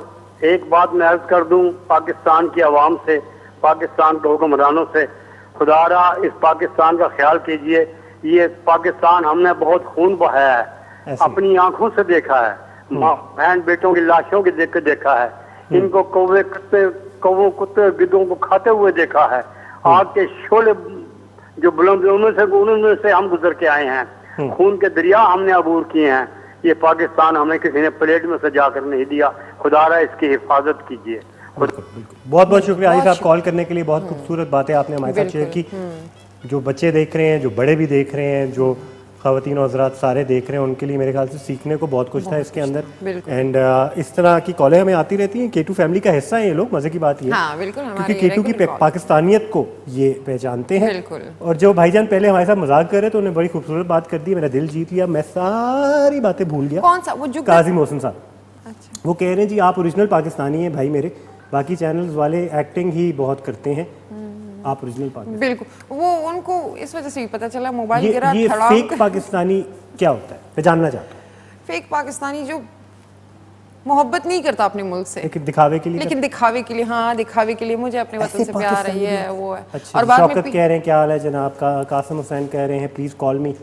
एक बात मैं अर्ज कर दूं पाकिस्तान की आवाम से, पाकिस्तान के हुक्मरानों से, खुदारा इस पाकिस्तान का ख्याल कीजिए। ये पाकिस्तान हमने बहुत खून बहाया है, अपनी आंखों से देखा है, माँ बहन बेटों की लाशों के देख के देखा है, इनको कौवे कुत्ते गिद्धों को खाते हुए देखा है, आग के शोले जो बुलंद उनमें से हम गुजर के आए हैं, खून के दरिया हमने अबूर किए हैं। ये पाकिस्तान हमें किसी ने प्लेट में सजा कर नहीं दिया, खुदारा इसकी हिफाजत कीजिए। बिल्कुल बिल्कुल। बहुत बहुत शुक्रिया आजी साहब कॉल करने के लिए। बहुत खूबसूरत बातें आपने हमारे साथ शेयर की। जो बच्चे देख रहे हैं, जो बड़े भी देख रहे हैं, जो ख़वातीन और हज़रात सारे देख रहे हैं, उनके लिए मेरे ख्याल से सीखने को बहुत कुछ था इसके अंदर। एंड इस तरह की कॉलें हमें आती रहती हैं। K2 फैमिली का हिस्सा है ये लोग, मज़े की बात ये हाँ, बिल्कुल, क्योंकि K2 की पाकिस्तानियत को ये पहचानते हैं। बिल्कुल। और जो भाईजान पहले हमारे साथ मजाक कर रहे थे, उन्होंने बड़ी खूबसूरत बात कर दी, मेरा दिल जीत लिया, मैं सारी बातें भूल गया। कौन सा वो जो काजी मोहसिन साहब? अच्छा। वो कह रहे हैं जी आप ओरिजिनल पाकिस्तानी हैं भाई मेरे, बाकी चैनल्स वाले एक्टिंग ही बहुत करते हैं, आप ओरिजिनल पाकिस्तानी। बिल्कुल, वो उनको इस वजह से भी पता चला, मोबाइल गिरा, ये फेक पाकिस्तानी क्या होता है मैं जानना चाहता हूँ। फेक पाकिस्तानी जो मोहब्बत नहीं करता अपने मुल्क से, लेकिन दिखावे के लिए, दिखावे के लिए, हाँ दिखावे के लिए, मुझे अपने वतन से प्यार है, ये वो है। अच्छा, और बाद में शौकत कह रहे हैं क्या हाल है जनाब का, कासिम हुसैन कह रहे हैं प्लीज कॉल मी।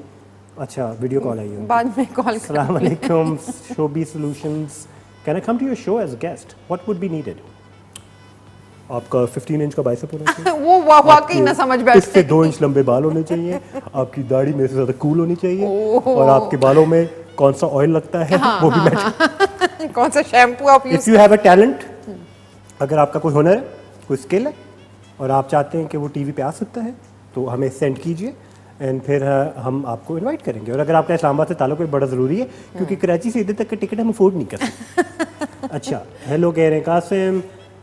अच्छा, वीडियो कॉल आई है, बाद में कॉल। अस्सलाम वालेकुम, Shobi solutions, can I come to your show as a guest, what would be needed? आपका 15 इंच का बाइसेप होना चाहिए, वो वाकई ना समझ बैठते, इससे 2 इंच लंबे बाल होने चाहिए, आपकी दाढ़ी मेरे से ज्यादा कूल होनी चाहिए, और आपके बालों में कौन सा ऑयल लगता है वो भी मैटर, कौन सा शैम्पू आप use. If you have a talent, अगर आपका कोई हुनर है, कोई स्किल है और आप चाहते हैं कि वो टीवी पे आ सकता है, तो हमें सेंड कीजिए एंड फिर हम आपको इनवाइट करेंगे। और अगर आपका इस्लामाबाद से ताल्लुक बड़ा ज़रूरी है, क्योंकि कराची से इधर तक का टिकट हम अफोर्ड नहीं कर सकते। अच्छा, हेलो कह रहे हैं कासिम,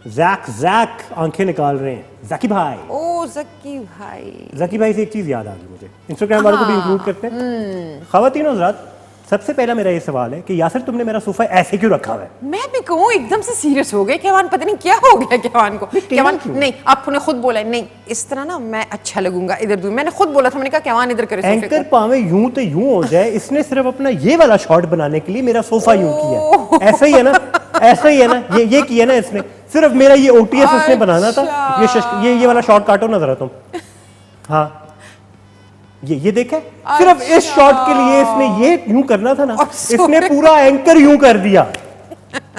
जैक आंखें निकाल रहे हैं, ज़की भाई। ओ ज़की भाई, ज़की भाई से एक चीज़ याद आ गई मुझे, इंस्टाग्राम वालों को भी इंक्लूड करते हैं। ख़वातीन और हज़रात, सबसे पहला मेरा ये सवाल है कि यासिर तुमने मेरा सोफा ऐसे क्यों रखा हुआ है? मैं भी कहूँ एकदम से सीरियस हो गए केवान, पता नहीं क्या हो गया केवान को। केवान नहीं, आपने खुद बोला नहीं इस तरह ना मैं अच्छा लगूंगा इधर दूर, मैंने खुद बोला था, मैंने कहा केवान इधर करे, एंकर पावे यूं तो यूं हो जाए, इसने सिर्फ अपना ये वाला शॉट बनाने के लिए मेरा सोफा यूं किया। ऐसा ही है ना, ऐसा ही है ना, ये किया ना इसने, सिर्फ मेरा ये OTS इसने बनाना था। ये वाला शॉट काटो ना जरा तुम, हाँ ये देखे, सिर्फ इस शॉट के लिए इसने ये यूं करना था ना, इसने पूरा एंकर यूं कर दिया।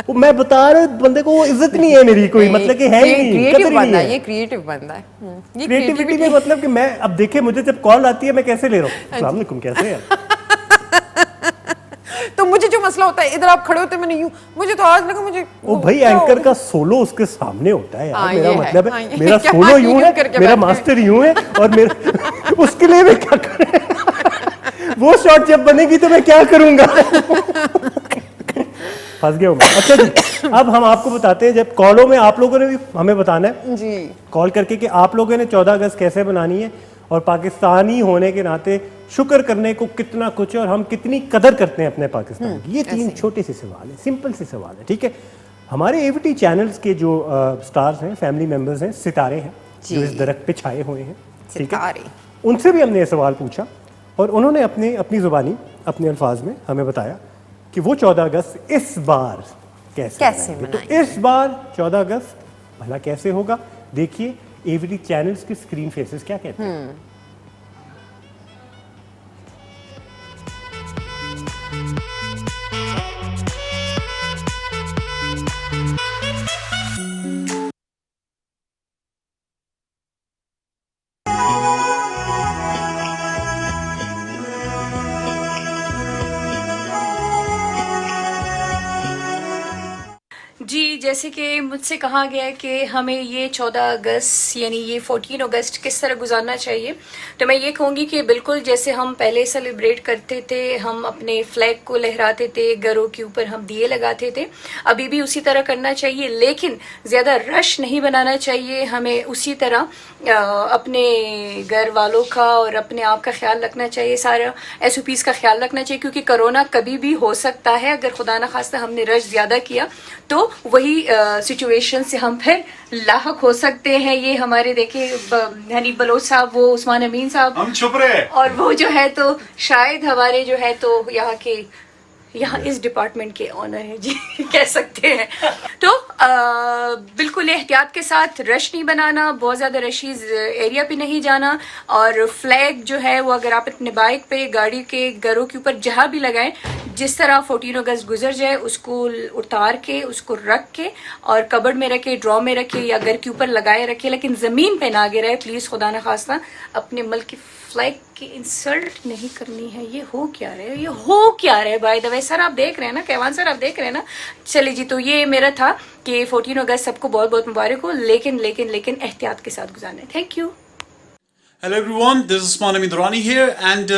वो मैं बता रहा हूँ बंदे को, वो इज्जत नहीं है मेरी कोई, मतलब कि है ही नहीं, कदर नहीं है। ये क्रिएटिव बंदा है, ये क्रिएटिविटी में मतलब कि मैं अब देखे, मुझे जब कॉल आती है मैं कैसे ले रहा हूँ, अस्सलाम वालेकुम कैसे है। तो मुझे जो मसला होता है, इधर आप खड़े होते, मैंने यूं, मुझे तो आज लगा मुझे वो भाई एंकर का सोलो उसके सामने होता है यार, मेरा मतलब है, है मेरा सोलो यूं है, मेरा मास्टर यूं है, और मेरा उसके लिए मैं क्या करूं? वो शॉट जब बनेगी तो मैं क्या करूंगा? फंस गया हूं मैं। अच्छा जी, अब हम आपको बताते हैं, जब कॉलों में आप लोगों ने भी हमें बताना है जी कॉल करके कि आप लोगों ने 14 अगस्त कैसे बनानी है, और पाकिस्तानी होने के नाते शुक्र करने को कितना कुछ है, और हम कितनी कदर करते हैं अपने पाकिस्तान की। ये 3 छोटे से सवाल है, सिंपल से सवाल है, ठीक है। हमारे AVT चैनल्स के जो स्टार्स हैं, फैमिली मेंबर्स हैं, सितारे हैं जो इस दरख्त पे छाए हुए हैं, ठीक है, उनसे भी हमने ये सवाल पूछा, और उन्होंने अपनी जुबानी, अपने अल्फाज में हमें बताया कि वो 14 अगस्त इस बार कैसे मनाएंगे। तो इस बार 14 अगस्त भला कैसे होगा, देखिए एवीटी चैनल्स के स्क्रीन फेसेस क्या कहते हैं। जी, जैसे कि मुझसे कहा गया है कि हमें ये 14 अगस्त यानी ये 14 अगस्त किस तरह गुजारना चाहिए, तो मैं ये कहूँगी कि बिल्कुल जैसे हम पहले सेलिब्रेट करते थे, हम अपने फ्लैग को लहराते थे, घरों के ऊपर हम दिए लगाते थे, अभी भी उसी तरह करना चाहिए, लेकिन ज़्यादा रश नहीं बनाना चाहिए। हमें उसी तरह अपने घर वालों का और अपने आप का ख्याल रखना चाहिए, सारा SOPs का ख्याल रखना चाहिए, क्योंकि कोरोना कभी भी हो सकता है। अगर खुदा न खास्ता हमने रश ज़्यादा किया तो वही सिचुएशन से हम फिर लाहक हो सकते हैं। ये हमारे देखे हनी बलोच साहब, वो उस्मान अमीन साहब, हम छुप रहे, और वो जो है तो शायद हमारे जो है तो यहाँ इस डिपार्टमेंट के ऑनर है जी कह सकते हैं। तो बिल्कुल एहतियात के साथ, रश नहीं बनाना, बहुत ज़्यादा रशीज एरिया पे नहीं जाना, और फ्लैग जो है वो अगर आप अपने बाइक पे, गाड़ी के, घरों के ऊपर जहाँ भी लगाएं, जिस तरह 14 अगस्त गुजर जाए उसको उतार के, उसको रख के और कबर्ड में रखे, ड्रॉ में रखे या घर के ऊपर लगाए रखे, लेकिन ज़मीन पे ना गिरे प्लीज़, खुदा न खास्ता। अपने मुल्क की फ्लैग की इंसल्ट नहीं करनी है। ये हो क्या रहे बाय द वे सर, आप देख रहे हैं ना, कैवान सर आप देख रहे हैं ना। चलिए जी, तो ये मेरा था कि 14 अगस्त सबको बहुत बहुत मुबारक हो, लेकिन एहतियात के साथ गुजारना है। Thank you. Hello everyone, this is Usman Amin Durrani here and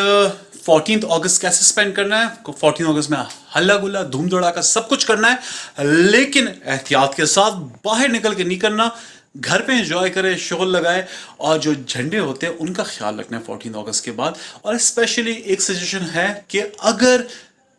14 अगस्त कैसे स्पेंड करना है। 14 अगस्त में हल्ला गुल्ला, धूम धड़ाका सब कुछ करना है, लेकिन एहतियात के साथ, बाहर निकल के नहीं करना, घर पे एंजॉय करें, शोर लगाए, और जो झंडे होते हैं उनका ख्याल रखना है 14 अगस्त के बाद। और स्पेशली एक सजेशन है कि अगर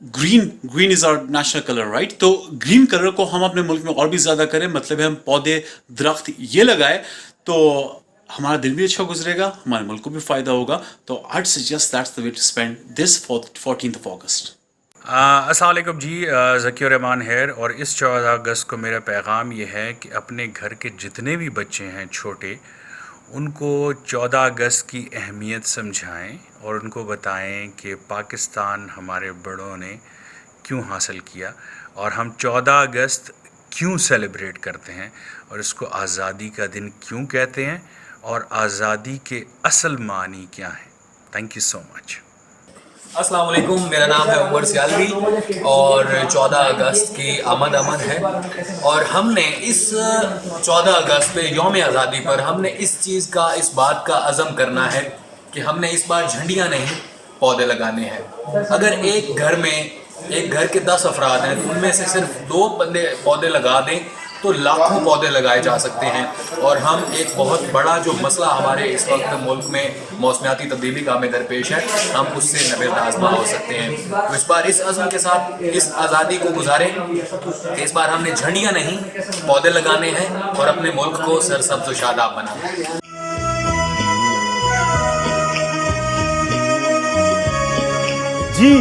green is our national colour, right, तो ग्रीन कलर को हम अपने मुल्क में और भी ज्यादा करें, मतलब है हम पौधे, दरख्त ये लगाए, तो हमारा दिन भी अच्छा गुजरेगा, हमारे मुल्क को भी फायदा होगा। तो I suggest that's the way to spend this 14th August. अस्सलाम वालेकुम जी, ज़कीर रहमान हेयर, और इस 14 अगस्त को मेरा पैगाम ये है कि अपने घर के जितने भी बच्चे हैं छोटे, उनको 14 अगस्त की अहमियत समझाएं और उनको बताएं कि पाकिस्तान हमारे बड़ों ने क्यों हासिल किया और हम 14 अगस्त क्यों सेलिब्रेट करते हैं और इसको आज़ादी का दिन क्यों कहते हैं और आज़ादी के असल मानी क्या हैं। Thank you so much. अस्सलाम वालेकुम, मेरा नाम है उमर सियालवी और 14 अगस्त की आमद है, और हमने इस 14 अगस्त पे यौम आज़ादी पर हमने इस बात का अज़म करना है कि हमने इस बार झंडियाँ नहीं, पौधे लगाने हैं। अगर एक घर के 10 अफराद हैं तो उनमें से सिर्फ 2 बंदे पौधे लगा दें तो लाखों पौधे लगाए जा सकते हैं, और हम एक बहुत बड़ा जो मसला हमारे इस वक्त मुल्क में मौसमियाती तब्दीली का हमें दरपेश है, हम उससे नबेद आज़मा हो सकते हैं। तो इस बार इस अज़्म के साथ इस आज़ादी को गुजारें। इस बार हमने झंडियाँ नहीं, पौधे लगाने हैं और अपने मुल्क को सरसब्ज़ व शादाब बनाना है। जी,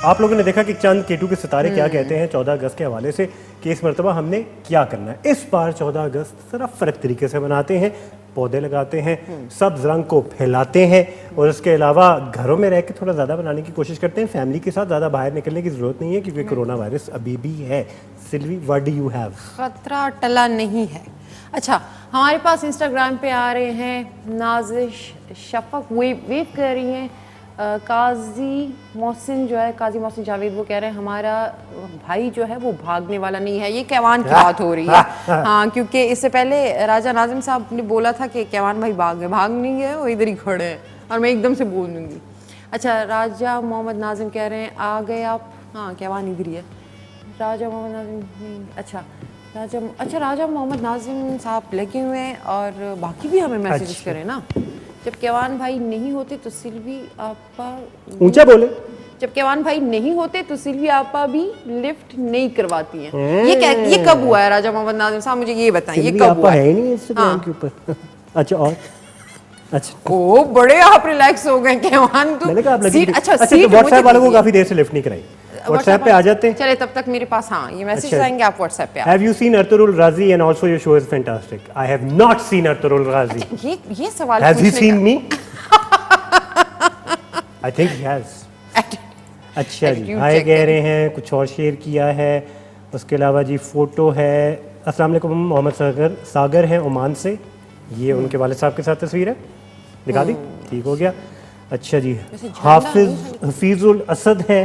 आप लोगों ने देखा कि चंद केटू के सितारे क्या कहते हैं 14 अगस्त के हवाले से कि इस मरतबा हमने क्या करना है। इस बार 14 अगस्त जरा फ़र्क तरीके से मनाते हैं, पौधे लगाते हैं, सब्ज़ रंग को फैलाते हैं, और इसके अलावा घरों में रह के थोड़ा ज़्यादा बनाने की कोशिश करते हैं। फैमिली के साथ ज़्यादा बाहर निकलने की ज़रूरत नहीं है क्योंकि कोरोना वायरस अभी भी है। Silvi, what do you have? खतरा टला नहीं है। अच्छा, हमारे पास इंस्टाग्राम पे आ रहे हैं नाजिश शफक वेव कर रही हैं, काजी मोहसिन जो है, काजी मोहसिन जावेद, वो कह रहे हैं हमारा भाई जो है वो भागने वाला नहीं है। ये कैवान की बात हो रही है। हाँ, क्योंकि इससे पहले राजा नाजिम साहब ने बोला था कि कैवान भाई भाग नहीं गए, वो इधर ही खड़े हैं, और मैं एकदम से बोल दूँगी। अच्छा, राजा मोहम्मद नाजिम कह रहे हैं आ गए आप। हाँ, कैवान इधर ही है। राजा मोहम्मद नाजिम, अच्छा राजा मोहम्मद नाजिम साहब लगे हुए हैं, और बाकी भी हमें मैसेजेस करें ना। जब कैवान भाई नहीं होते तो सिल्वी आपा, ऊंचा बोले, जब कैवान भाई नहीं होते तो सिल्वी आपा भी लिफ्ट नहीं करवाती हैं। ये कब हुआ है राजा मोहम्मद नाजिम साहब, मुझे ये बताएं, ये कब हुआ है? नहीं इंस्टाग्राम के ऊपर। अच्छा, और अच्छा, ओ बड़े आप रिलैक्स हो गए कैवान। तो मैंने कहा आप लगी। अच्छा, तो व्हाट्सएप वालों को काफी देर से लिफ्ट नहीं कराई। WhatsApp पे आ जाते हैं। चले तब तक मेरे पास हाँ ये मैसेज अच्छा। आएंगे, आप WhatsApp पे आ Have you seen Arturul Razi and also your show is fantastic? I have not seen Arturul Razi. ये सवाल Has he पूछने seen me? I think he has. अच्छा जी, Attitude हाय check कह करें। रहे हैं, कुछ और शेयर किया है। उसके अलावा जी फोटो है। अस्सलाम वालेकुम, मोहम्मद सागर हैं ओमान से। ये उनके वालिद साहब के साथ तस्वीर है, दिखा दी, ठीक हो गया। अच्छा जी, हफीजुल असद है,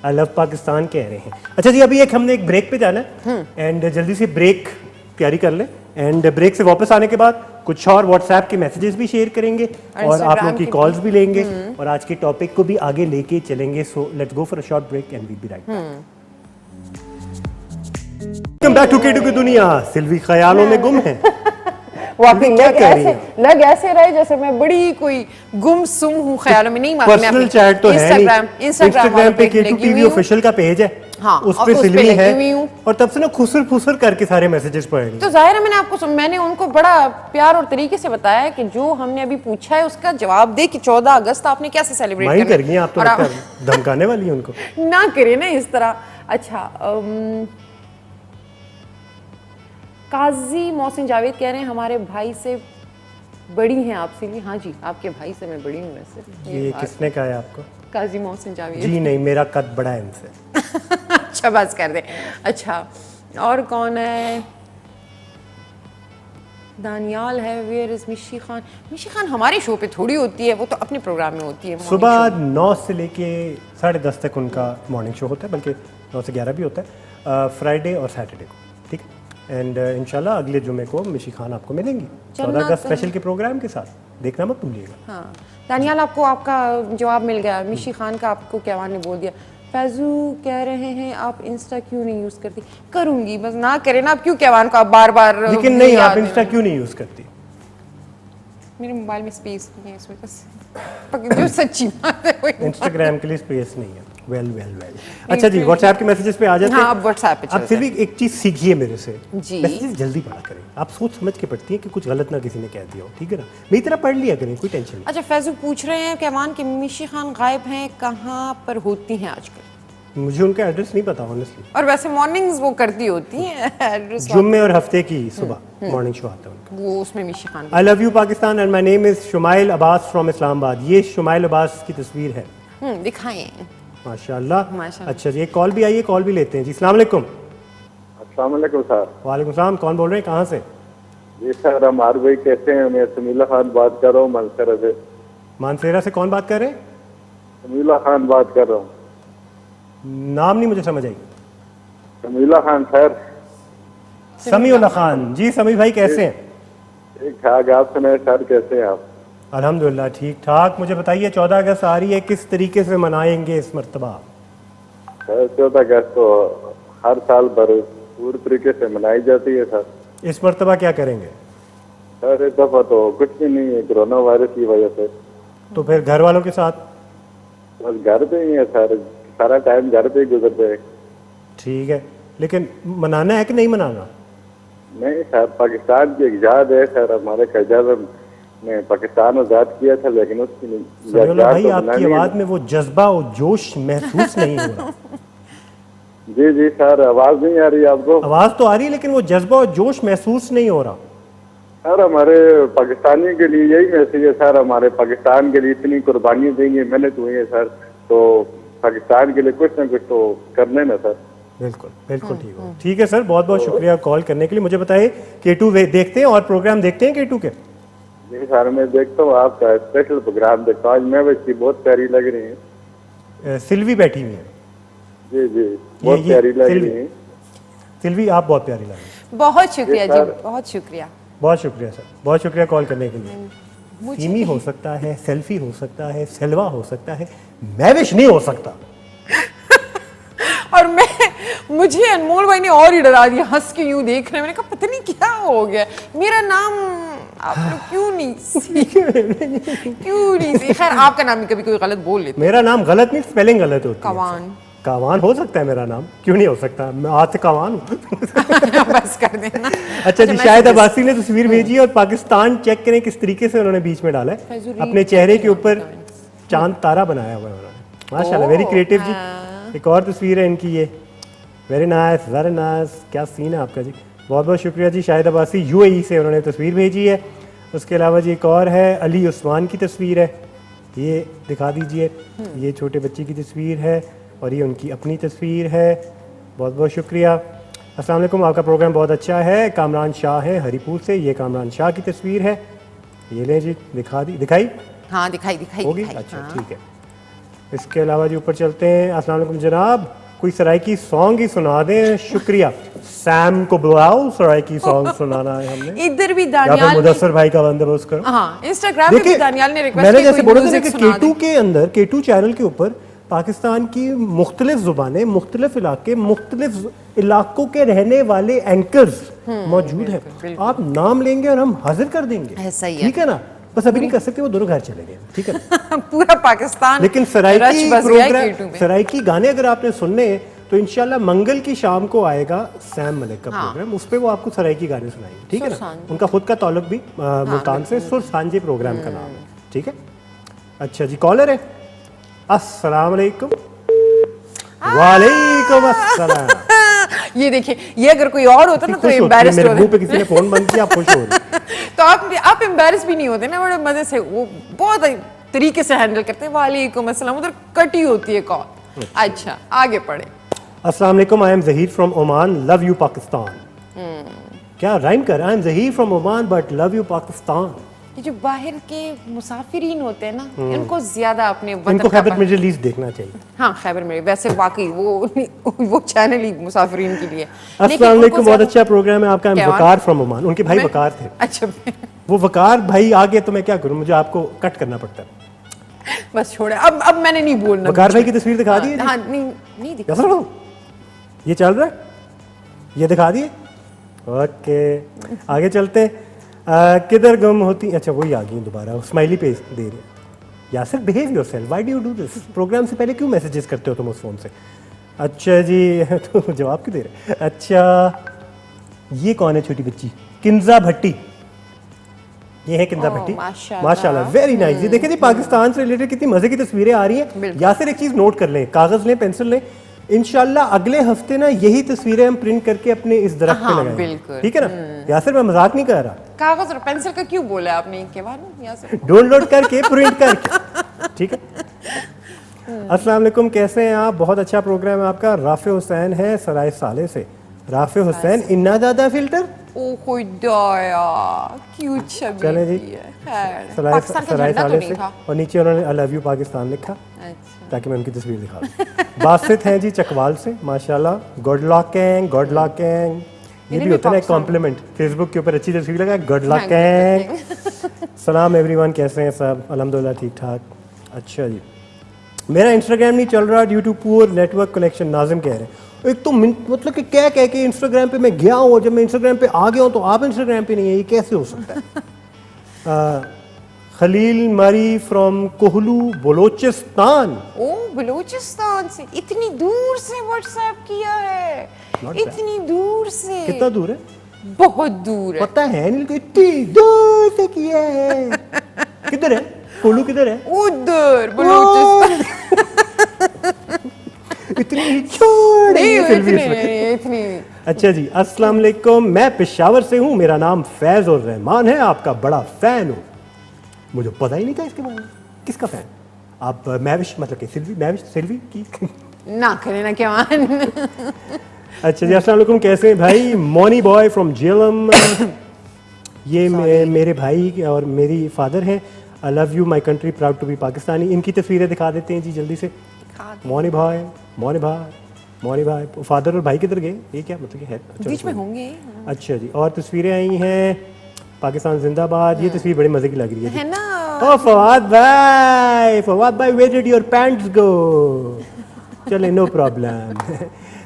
आई लव पाकिस्तान कह रहे हैं। अच्छा जी, अभी हमने एक ब्रेक पे जाना है एंड जल्दी से ब्रेक तैयारी कर लें एंड ब्रेक से वापस आने के बाद कुछ और व्हाट्सएप के मैसेजेस भी शेयर करेंगे और आप लोग की कॉल्स भी लेंगे और आज के टॉपिक को भी आगे लेके चलेंगे। So let's go for a short break and we be right welcome back to K two की दुनिया। सिल्वी ख्यालों में गुम है। वाकई क्या कह रही लग ऐसे रहे जैसे मैं बड़ी कोई गुमसुम हूँ ख्यालों में। नहीं पर्सनल चैट तो है नहीं। इंस्टाग्राम पे केटू टीवी ऑफिशियल का पेज है, हाँ, उस और पे उस पे सिल्वी लगी है हुई हूँ। और तब से ना खुसर फुसर करके सारे मैसेजेस पढ़े। तो जाहिर है मैंने उनको बड़ा प्यार और तरीके से बताया है कि जो हमने अभी पूछा है उसका जवाब दे कि 14 अगस्त आपने कैसे सेलिब्रेट माइंड करना कर गई आप तो, लगता है धमकाने वाली है उनको। ना करे ना इस तरह। अच्छा, काजी मोहसिन जावेद कह रहे हैं हमारे भाई से बड़ी हैं आप सिल्वी। हाँ जी, आपके भाई से मैं बड़ी हूँ वैसे। ये किसने कहा है आपको? काजी मोहसिन जावेद जी नहीं, मेरा कद बड़ा है इनसे। अच्छा बस कर दे। अच्छा, और कौन है? दानियाल है। वेयर इज मिशी खान? मिशी खान हमारे शो पे थोड़ी होती है, वो तो अपने प्रोग्राम में होती है। सुबह 9 से लेके 10:30 तक उनका मॉर्निंग शो होता है, बल्कि 9 से 11 भी होता है, फ्राइडे और सैटरडे को, ठीक है। एंड इंशाल्लाह अगले जुमे को मिशी खान आपको मिलेंगी 14 अगस्त स्पेशल के प्रोग्राम के साथ, देखना मत भूलिएगा। हाँ, दानियाल आपको आपका जवाब मिल गया। मिशी खान का आपको कैवान ने बोल दिया। फैजू कह रहे हैं आप इंस्टा क्यों नहीं यूज करती? करूंगी, बस ना करें ना। आप क्यों कैवान को आप बार बार? लेकिन नहीं, आप इंस्टा क्यों नहीं यूज करती? मेरे मोबाइल में स्पेस नहीं है इसमें, बस जो सच्ची बात है वही। इंस्टाग्राम के लिए स्पेस नहीं है। वेल अच्छा जी, व्हाट्सएप के मैसेजेस पे आ जाते हैं। हाँ, आप व्हाट्सएप पे आप फिर भी एक चीज सीखिए मेरे से, जी। मैसेजेस जल्दी पढ़ा करें। आप सोच समझ के पढ़ती हैं कि कुछ गलत ना किसी ने कह दिया हो, ठीक है ना। मेरी तरह पढ़ लिया करें, कोई टेंशन नहीं। अच्छा, फैजू पूछ रहे हैं कैवान कि मिशी खान गायब हैं, कहाँ पर होती हैं आजकल? मुझे उनका एड्रेस नहीं पता ऑनेस्टली। और वैसे मॉर्निंग्स वो करती होती हैं एड्रेस जुम्मे और हफ्ते की सुबह मॉर्निंग शो आता है उनका। वो उसमें मिशी खान। आई love you Pakistan and my name is Shumail Abbas from Islamabad. ये शुमाइल अब्बास की तस्वीर है, दिखाएं। माशाल्लाह। माशाल्लाह। अच्छा जी, एक कॉल भी आई है, कॉल भी लेते हैं जी। अस्सलाम वालेकुम। अस्सलाम वालेकुम सर। वालेकुम सलाम, कौन बोल रहे हैं, कहाँ से? जी सर, हमारे भाई कैसे हैं? मैं समीला खान बात कर रहा हूँ मानसरा से। मानसेरा से कौन बात कर रहे हैं? समीला खान बात कर रहा हूँ। नाम नहीं मुझे समझ आई। समीला खान सर। समीउल्लाह खान जी। समी भाई कैसे हैं? ठीक ठाक, आप सुनाए सर, कैसे हैं आप? अल्हम्दुलिल्लाह ठीक ठाक। मुझे बताइए 14 अगस्त आ रही है, किस तरीके से मनाएंगे इस मरतबा? सर 14 अगस्त तो हर साल पूरी तरीके से मनाई जाती है सर। इस मरतबा क्या करेंगे? सर इस दफा तो कुछ भी नहीं है, कोरोना वायरस की वजह से। तो फिर घर वालों के साथ? बस घर पे ही है सर, सारा टाइम घर पे ही गुजरते है। ठीक है, लेकिन मनाना है कि नहीं मनाना? नहीं सर, पाकिस्तान की इजाद है सर, हमारे क़ायद ने पाकिस्तान आजाद किया था, लेकिन उसकी समीउल्लाह भाई आपकी आवाज में वो जज्बा और जोश महसूस नहीं हो रहा। जी जी सर, आवाज नहीं आ रही आपको? आवाज तो आ रही है लेकिन वो जज्बा और जोश महसूस नहीं हो रहा। सर हमारे पाकिस्तानी के लिए यही मैसेज है सर, हमारे पाकिस्तान के लिए इतनी कुर्बानी देंगे, मेहनत हुई है सर, तो पाकिस्तान के लिए कुछ ना कुछ तो करने ना सर। बिल्कुल बिल्कुल ठीक हो। ठीक है सर, बहुत बहुत शुक्रिया कॉल करने के लिए। मुझे बताइए K2 देखते हैं और प्रोग्राम देखते हैं K2 के? जी सर, मैं देखता हूँ आपका स्पेशल प्रोग्राम देखता हूँ। आज मैं बच्ची बहुत प्यारी लग रही है। सिल्वी बैठी हुई है। जी जी, बहुत प्यारी लग रही है। सिल्वी आप बहुत प्यारी लग रही है। बहुत शुक्रिया जी, बहुत शुक्रिया। बहुत शुक्रिया सर, बहुत शुक्रिया कॉल करने के लिए। सीमी हो सकता है, सेल्फी हो सकता है, सेल्वा हो सकता है, मैविश नहीं हो सकता। और मुझे अनमोल भाई ने और ही डरा दिया, हंस के यूं देख रहे हैं। मैंने कहा पता नहीं क्या हो गया, मेरा नाम आप लोग क्यों नहीं सीखे? खैर आपका नाम भी कभी कोई गलत बोल लेते। मेरा नाम गलत नहीं, स्पेलिंग गलत होती है। कवान। कावान हो सकता है मेरा नाम, क्यों नहीं हो सकता? मैं आज से कावान हूँ। बस कर देना। अच्छा जी, शायद अब्बासी ने तस्वीर भेजी है और पाकिस्तान चेक करें किस तरीके से उन्होंने बीच में डाला है। अपने चेहरे के ऊपर चांद तारा बनाया हुआ है उन्होंने। माशाल्लाह, वेरी क्रिएटिव जी। एक और तस्वीर है इनकी, ये वेरी नाइस वेरी नाइस। क्या सीन है आपका जी, बहुत बहुत शुक्रिया जी। शाहिद अब्बासी यूएई से उन्होंने तस्वीर भेजी है। उसके अलावा जी एक और है, अली उस्मान की तस्वीर है, ये दिखा दीजिए। ये छोटे बच्चे की तस्वीर है और ये उनकी अपनी तस्वीर है। बहुत बहुत शुक्रिया। अस्सलाम वालेकुम, आपका प्रोग्राम बहुत अच्छा है। कामरान शाह है हरीपुर से, ये कामरान शाह की तस्वीर है। ये लें जी, दिखाई हाँ दिखाई दिखाई होगी। दिखाई, अच्छा हाँ। ठीक है। इसके अलावा जी ऊपर चलते हैं। अस्सलाम वालेकुम जनाब, कोई सराइकी सॉन्ग ही सुना दें। शुक्रिया। सैम को बुलाओ, सराइकी सॉन्ग सुनाना है हमने। इधर भी या फिर दानियाल ने, मुदस्सर भाई का बंदोबस्त करो। हाँ इंस्टाग्राम पे भी दानियाल ने रिक्वेस्ट मैंने की जैसे कोई बोला था म्यूजिक कि सुना केटू दे। के अंदर, केटू चैनल के ऊपर पाकिस्तान की मुख्तलिफ जुबानें, मुख्तलिफ इलाके, मुख्तलिफ इलाकों के रहने वाले एंकर्स मौजूद हैं। आप नाम लेंगे और हम हाजिर कर देंगे, ऐसा ही है। ठीक है ना। बस अभी नहीं कर सकते, वो दोनों घर चले गए, ठीक है। पूरा पाकिस्तान लेकिन रच सराइकी बस गया है केटू प्रोग्राम, में। सराइकी गाने अगर आपने सुनने हैं तो इंशाल्लाह मंगल की शाम को आएगा सैम मलिक का प्रोग्राम, उस पे वो आपको सराइकी गाने सुनाएंगे, ठीक है ना। सुर उनका खुद का ताल्लुक भी मुल्तान से, सुर सांझे प्रोग्राम का नाम है, ठीक है। अच्छा जी, कॉलर है। अस्सलाम वालेकुम। वालेकुम अस्सलाम। ये देखिए, ये अगर कोई और होता ना तो खुश होती है, एम्बैरेस्ड मेरे होते। मुंह पे किसी ने फोन बंद किया, आप खुश हो रही हैं। तो आप एम्बैरेस भी नहीं होते ना, बड़े मजे से, वो बहुत तरीके से हैंडल करते हैं। वालेकुम अस्सलाम, उधर कटी होती है कॉल। अच्छा आगे पढ़े। अस्सलाम वालेकुम, I M Zaheer from Oman, love you Pakistan. क्या राइम कर, I am Zaheer from Oman but love you Pakistan. ये जो बाहर के मुसाफिरीन होते हैं ना, इनको ज्यादा अपने वतन इनको का खैबर मिडिल ईस्ट देखना चाहिए। हाँ खैबर में वैसे वाकई वो चैनल ही मुसाफिरीन के लिए। अस्सलाम वालेकुम, बहुत अच्छा प्रोग्राम है आपका। क्या वकार फ्रॉम ओमान, उनके भाई वकार थे। अच्छा वो वकार भाई आ गए तो मैं क्या करूं, मुझे आपको कट करना पड़ता है। बस छोड़े, अब मैंने नहीं बोलना। वकार भाई की तस्वीर दिखा दी है? हाँ नहीं दिखा। क्या सुनो, ये चल रहा है, ये दिखा दिए। ओके आगे चलते हैं। किधर गुम होती, अच्छा वही आ गई दोबारा, स्माइली पे दे रहे हैं। Yasir behave yourself, why do you do this. Program से पहले क्यों मैसेजेस करते हो तुम उस फोन से। अच्छा जी तो जवाब क्यों दे रहे। अच्छा ये कौन है छोटी बच्ची, किंजा भट्टी। ये है किंजा भट्टी, माशाल्लाह वेरी नाइस। ये देखिए जी, पाकिस्तान से रिलेटेड कितनी मजे की तस्वीरें आ रही हैं। यासिर एक चीज नोट कर लें, कागज लें, पेंसिल लें, इंशाल्लाह अगले हफ्ते ना यही तस्वीरें हम प्रिंट करके अपने इस दरख्त पे लगाएंगे, बिल्कुल। ठीक है ना। यासिर मैं मजाक नहीं कर रहा। कागज और पेंसिल का क्यों बोला आपने के बाद यहाँ से? डाउनलोड करके प्रिंट करके, ठीक है। अस्सलाम वालेकुम, कैसे हैं आप। बहुत अच्छा प्रोग्राम है आपका। राफे हुसैन है सराय साले से। राफे हुसैन, इन्ना ज्यादा फिल्टर। ओ खुदाया क्यूट छवि चले जी, है। खैर, सराय पाकिस्तान का झंडा तो साले नहीं से, था। और नीचे उन्होंने आई लव यू पाकिस्तान लिखा, अच्छा ताकि मैं उनकी तस्वीर दिखा दूं। बासित हैं जी चकवाल से, माशाल्लाह। Good locking, good locking. ये भी होता है ना कॉम्प्लीमेंट, फेसबुक के ऊपर अच्छी तस्वीर लगा, गुड लॉकिंग। सलाम एवरीवन, कैसे हैं सब। अल्हम्दुलिल्लाह ठीक ठाक। अच्छा जी, मेरा इंस्टाग्राम नहीं चल रहा due to poor network connection, Nazim कह रहे हैं। एक तो मतलब कि क्या कह के इंस्टाग्राम पे मैं गया हूँ, और जब मैं इंस्टाग्राम पे आ गया हूँ तो आप इंस्टाग्राम पे नहीं है, ये कैसे हो सकता है। खलील मरी फ्रॉम कोहलू बलोचिस्तान। ओ बलूचिस्तान से इतनी दूर से व्हाट्सएप किया है, इतनी दूर से। कितना दूर है, बहुत दूर है। पता है नहीं, इतनी दूर से किया है। किधर है कोहलू, किधर है। उधर बलूचिस्तान। इतनी छोड़ इतनी। अच्छा जी, अस्सलाम वालेकुम, मैं पेशावर से हूँ, मेरा नाम फैज और रहमान है, आपका बड़ा फैन हूँ। मुझे पता ही नहीं था इसके बारे में। किसका फैन आप। मैविश मतलब कि सिल्वी, मैविश सिल्वी की ना करे ना क्या मान। अच्छा जी, अस्सलाम वालेकुम, कैसे हैं भाई। Moni boy from Jhelum. ये मेरे भाई और मेरी फादर हैं। I love you my country, proud to be Pakistani. इनकी तस्वीरें दिखा देते हैं जी जल्दी से। मोनी भाई, मोनी भाई, मोनी भाई। फादर और भाई किधर गए, ये क्या मतलब है। बीच में होंगे। अच्छा जी, और तस्वीरें आई हैं। पाकिस्तान जिंदाबाद। ये तस्वीर बड़ी मजे की लग रही है, है ना। ओ फवाद भाई, फवाद भाई, वेयर डिड योर पैंट्स गो। चले नो प्रॉब्लम।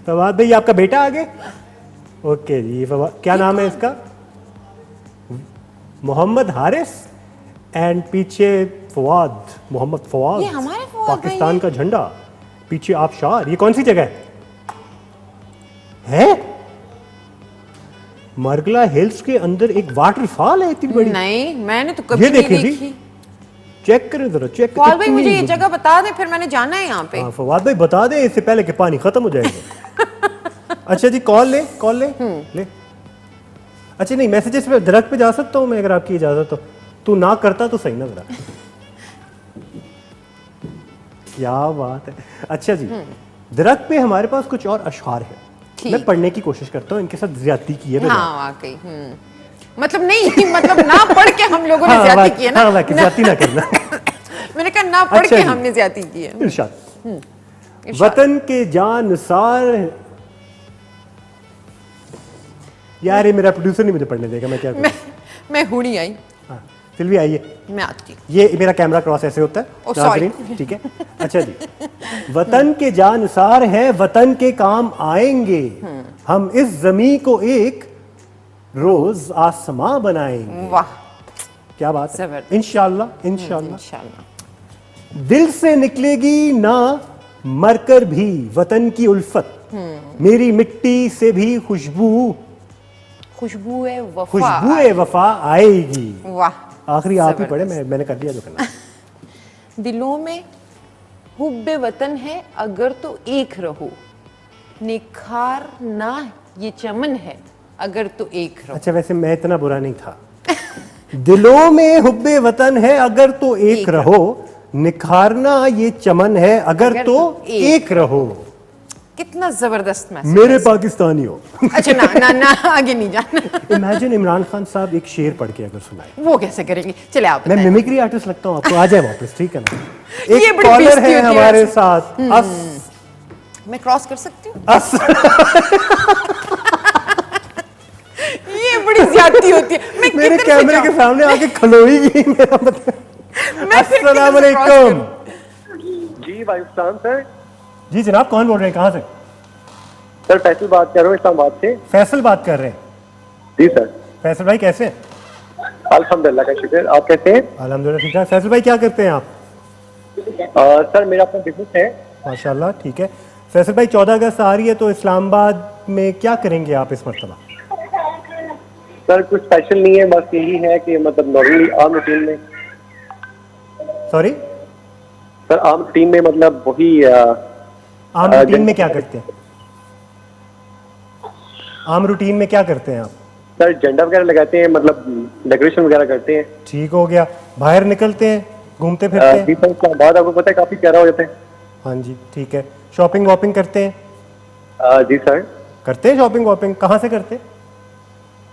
फवाद भाई आपका बेटा आ गए। ओके जी, फवाद क्या नाम है इसका, मोहम्मद हारिस, एंड पीछे फवाद, मोहम्मद फवाद। ये हमारे फवाद पाकिस्तान का झंडा, पीछे आबशार। ये कौन सी जगह है। मरगला हिल्स के अंदर एक वाटरफॉल है इतनी बड़ी। नहीं मैंने तो कभी ये नहीं देखिए देखी। जी, चेक करें जरा, चेक फवाद भाई मुझे ये जगह बता दें, फिर मैंने जाना है यहाँ पे। हाँ फवाद भाई बता दें इससे पहले कि पानी खत्म हो जाएगा। अच्छा जी कॉल ले ले। अच्छा नहीं मैसेजेस पे दरख्त पे जा सकता हूँ मैं अगर आपकी इजाजत हो। तू ना करता तो सही ना जरा। क्या बात है। अच्छा जी दरख्त पे हमारे पास कुछ और अशआर है, मैं पढ़ने की कोशिश करता हूँ, इनके साथ ज्यादती की है। हाँ वाकई मतलब नहीं मतलब ना पढ़ के हम लोगों ने ज्यादती की है ना। हाँ ज्यादती ना करना। मैंने कहा ना पढ़ अच्छा के जी। हमने ज्यादती की है। इरशाद वतन के जानसार। यार ये मेरा प्रोड्यूसर नहीं मुझे पढ़ने देगा, मैं क्या करूं? मैं हुड़ी आई। हाँ सिल्वी आइए। मैं आती। ये मेरा कैमरा क्रॉस ऐसे होता है नाज़रीन, ठीक है। अच्छा जी वतन के जानसार है, वतन के काम आएंगे, हम इस जमी को एक रोज आसमां बनाएंगे। वाह क्या बात है। जबरदस्त। इंशाल्लाह इंशाल्लाह। इंशाल्लाह। दिल से निकलेगी ना मरकर भी वतन की उल्फत, मेरी मिट्टी से भी खुशबू है वफा। खुशबू वफा आएगी। वाह आखिरी आप ही पढ़े, मैंने कर दिया जो करना। दिलों में हुब्बे वतन है अगर तो एक रहो, निखार ना ये चमन है अगर तो एक रहो। अच्छा वैसे मैं इतना बुरा नहीं था। दिलों में हुब्बे वतन है अगर तो एक रहो, निखारना ये चमन है अगर तो एक रहो। कितना जबरदस्त मैसेज। मेरे पाकिस्तानियों। अच्छा ना आगे नहीं जाना। इमेजिन इमरान खान साहब एक शेर पढ़ के अगर सुनाए। वो कैसे करेंगे? चले आप मैं बताएं। मिमिक्री आर्टिस्ट लगता हूँ आपको, आ जाए वापस, ठीक है ना। ये एक बड़ी कॉलर बेइज्जती है होती है हमारे वैसे। साथ अस मैं क्रॉस कर सकती हूँ? अस ये बड़ी ज्यादती होती है। मैं मेरे किधर से कैमरे जाऊं? के सामने आके खलोएगी मेरा मतलब। मैं फिर अस्सलाम किधर से क्रॉस वालेकुम। करूं? जी पाकिस्तान सर। जी जनाब कौन बोल रहे हैं, कहाँ से? सर फैसल बात कर रहा हूँ इस्लामाबाद से। फैसल बात कर रहे हैं। जी सर। फैसल भाई कैसे हैं? अल्हम्दुलिल्लाह का शुक्र, आप कैसे हैं? अल्हम्दुलिल्लाह ठीक ठाक। फैसल भाई क्या करते हैं आप? सर मेरा अपना बिजनेस है। माशाल्लाह ठीक है। फैसल भाई 14 अगस्त आ रही है तो इस्लामाबाद में क्या करेंगे आप इस मरतबा? सर कुछ स्पेशल नहीं है, बस यही है कि मतलब नॉर्मली आम रूटीन में। सॉरी सर आम रूटीन में मतलब वही आम रूटीन में क्या करते हैं? आम रूटीन में क्या करते हैं आप? सर झंडा वगैरह लगाते हैं, मतलब डेकोरेशन वगैरह करते हैं। ठीक हो गया। बाहर निकलते हैं, घूमते फिरते जी हैं? सर इस्लामाबाद आपको पता है काफी प्यारा हो जाता है। हाँ जी ठीक है। शॉपिंग वॉपिंग करते हैं? जी सर। करते हैं शॉपिंग वॉपिंग। कहाँ से करते हैं?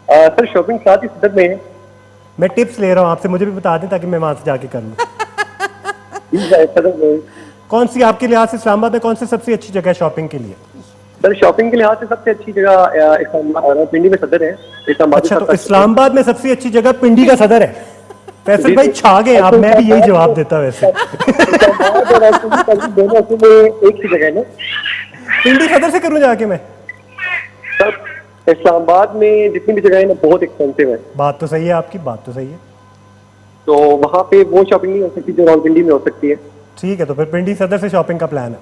सर शॉपिंग साथ ही सदर में है। मैं टिप्स ले रहा हूँ आपसे, मुझे भी बता दें ताकि मैं वहाँ से जाके कर लूँ। जी सर सदर में। कौन सी आपके लिहाज से इस्लामाबाद में कौन सी सबसे अच्छी जगह है शॉपिंग के लिए? सर शॉपिंग के लिहाज से सबसे अच्छी जगह इस्लामाबाद पिंडी में सदर है। इस्लामाबाद अच्छा तो इस्लामाबाद में सबसे अच्छी जगह पिंडी का सदर है। फैसल भाई छा गए आप, मैं भी यही जवाब देता वैसे। इस्लामाबाद और राजस्थान दोनों असल में एक ही जगह है ना। पिंडी सदर से करूँ जाके मैं? सर इस्लामाबाद में जितनी भी जगह है ना बहुत एक्सपेंसिव है। बात तो सही है आपकी, बात तो सही है। तो वहाँ पे वो शॉपिंग नहीं हो सकती जो रावलपिंडी में हो सकती है। ठीक है तो फिर पिंडी सदर से शॉपिंग का प्लान है।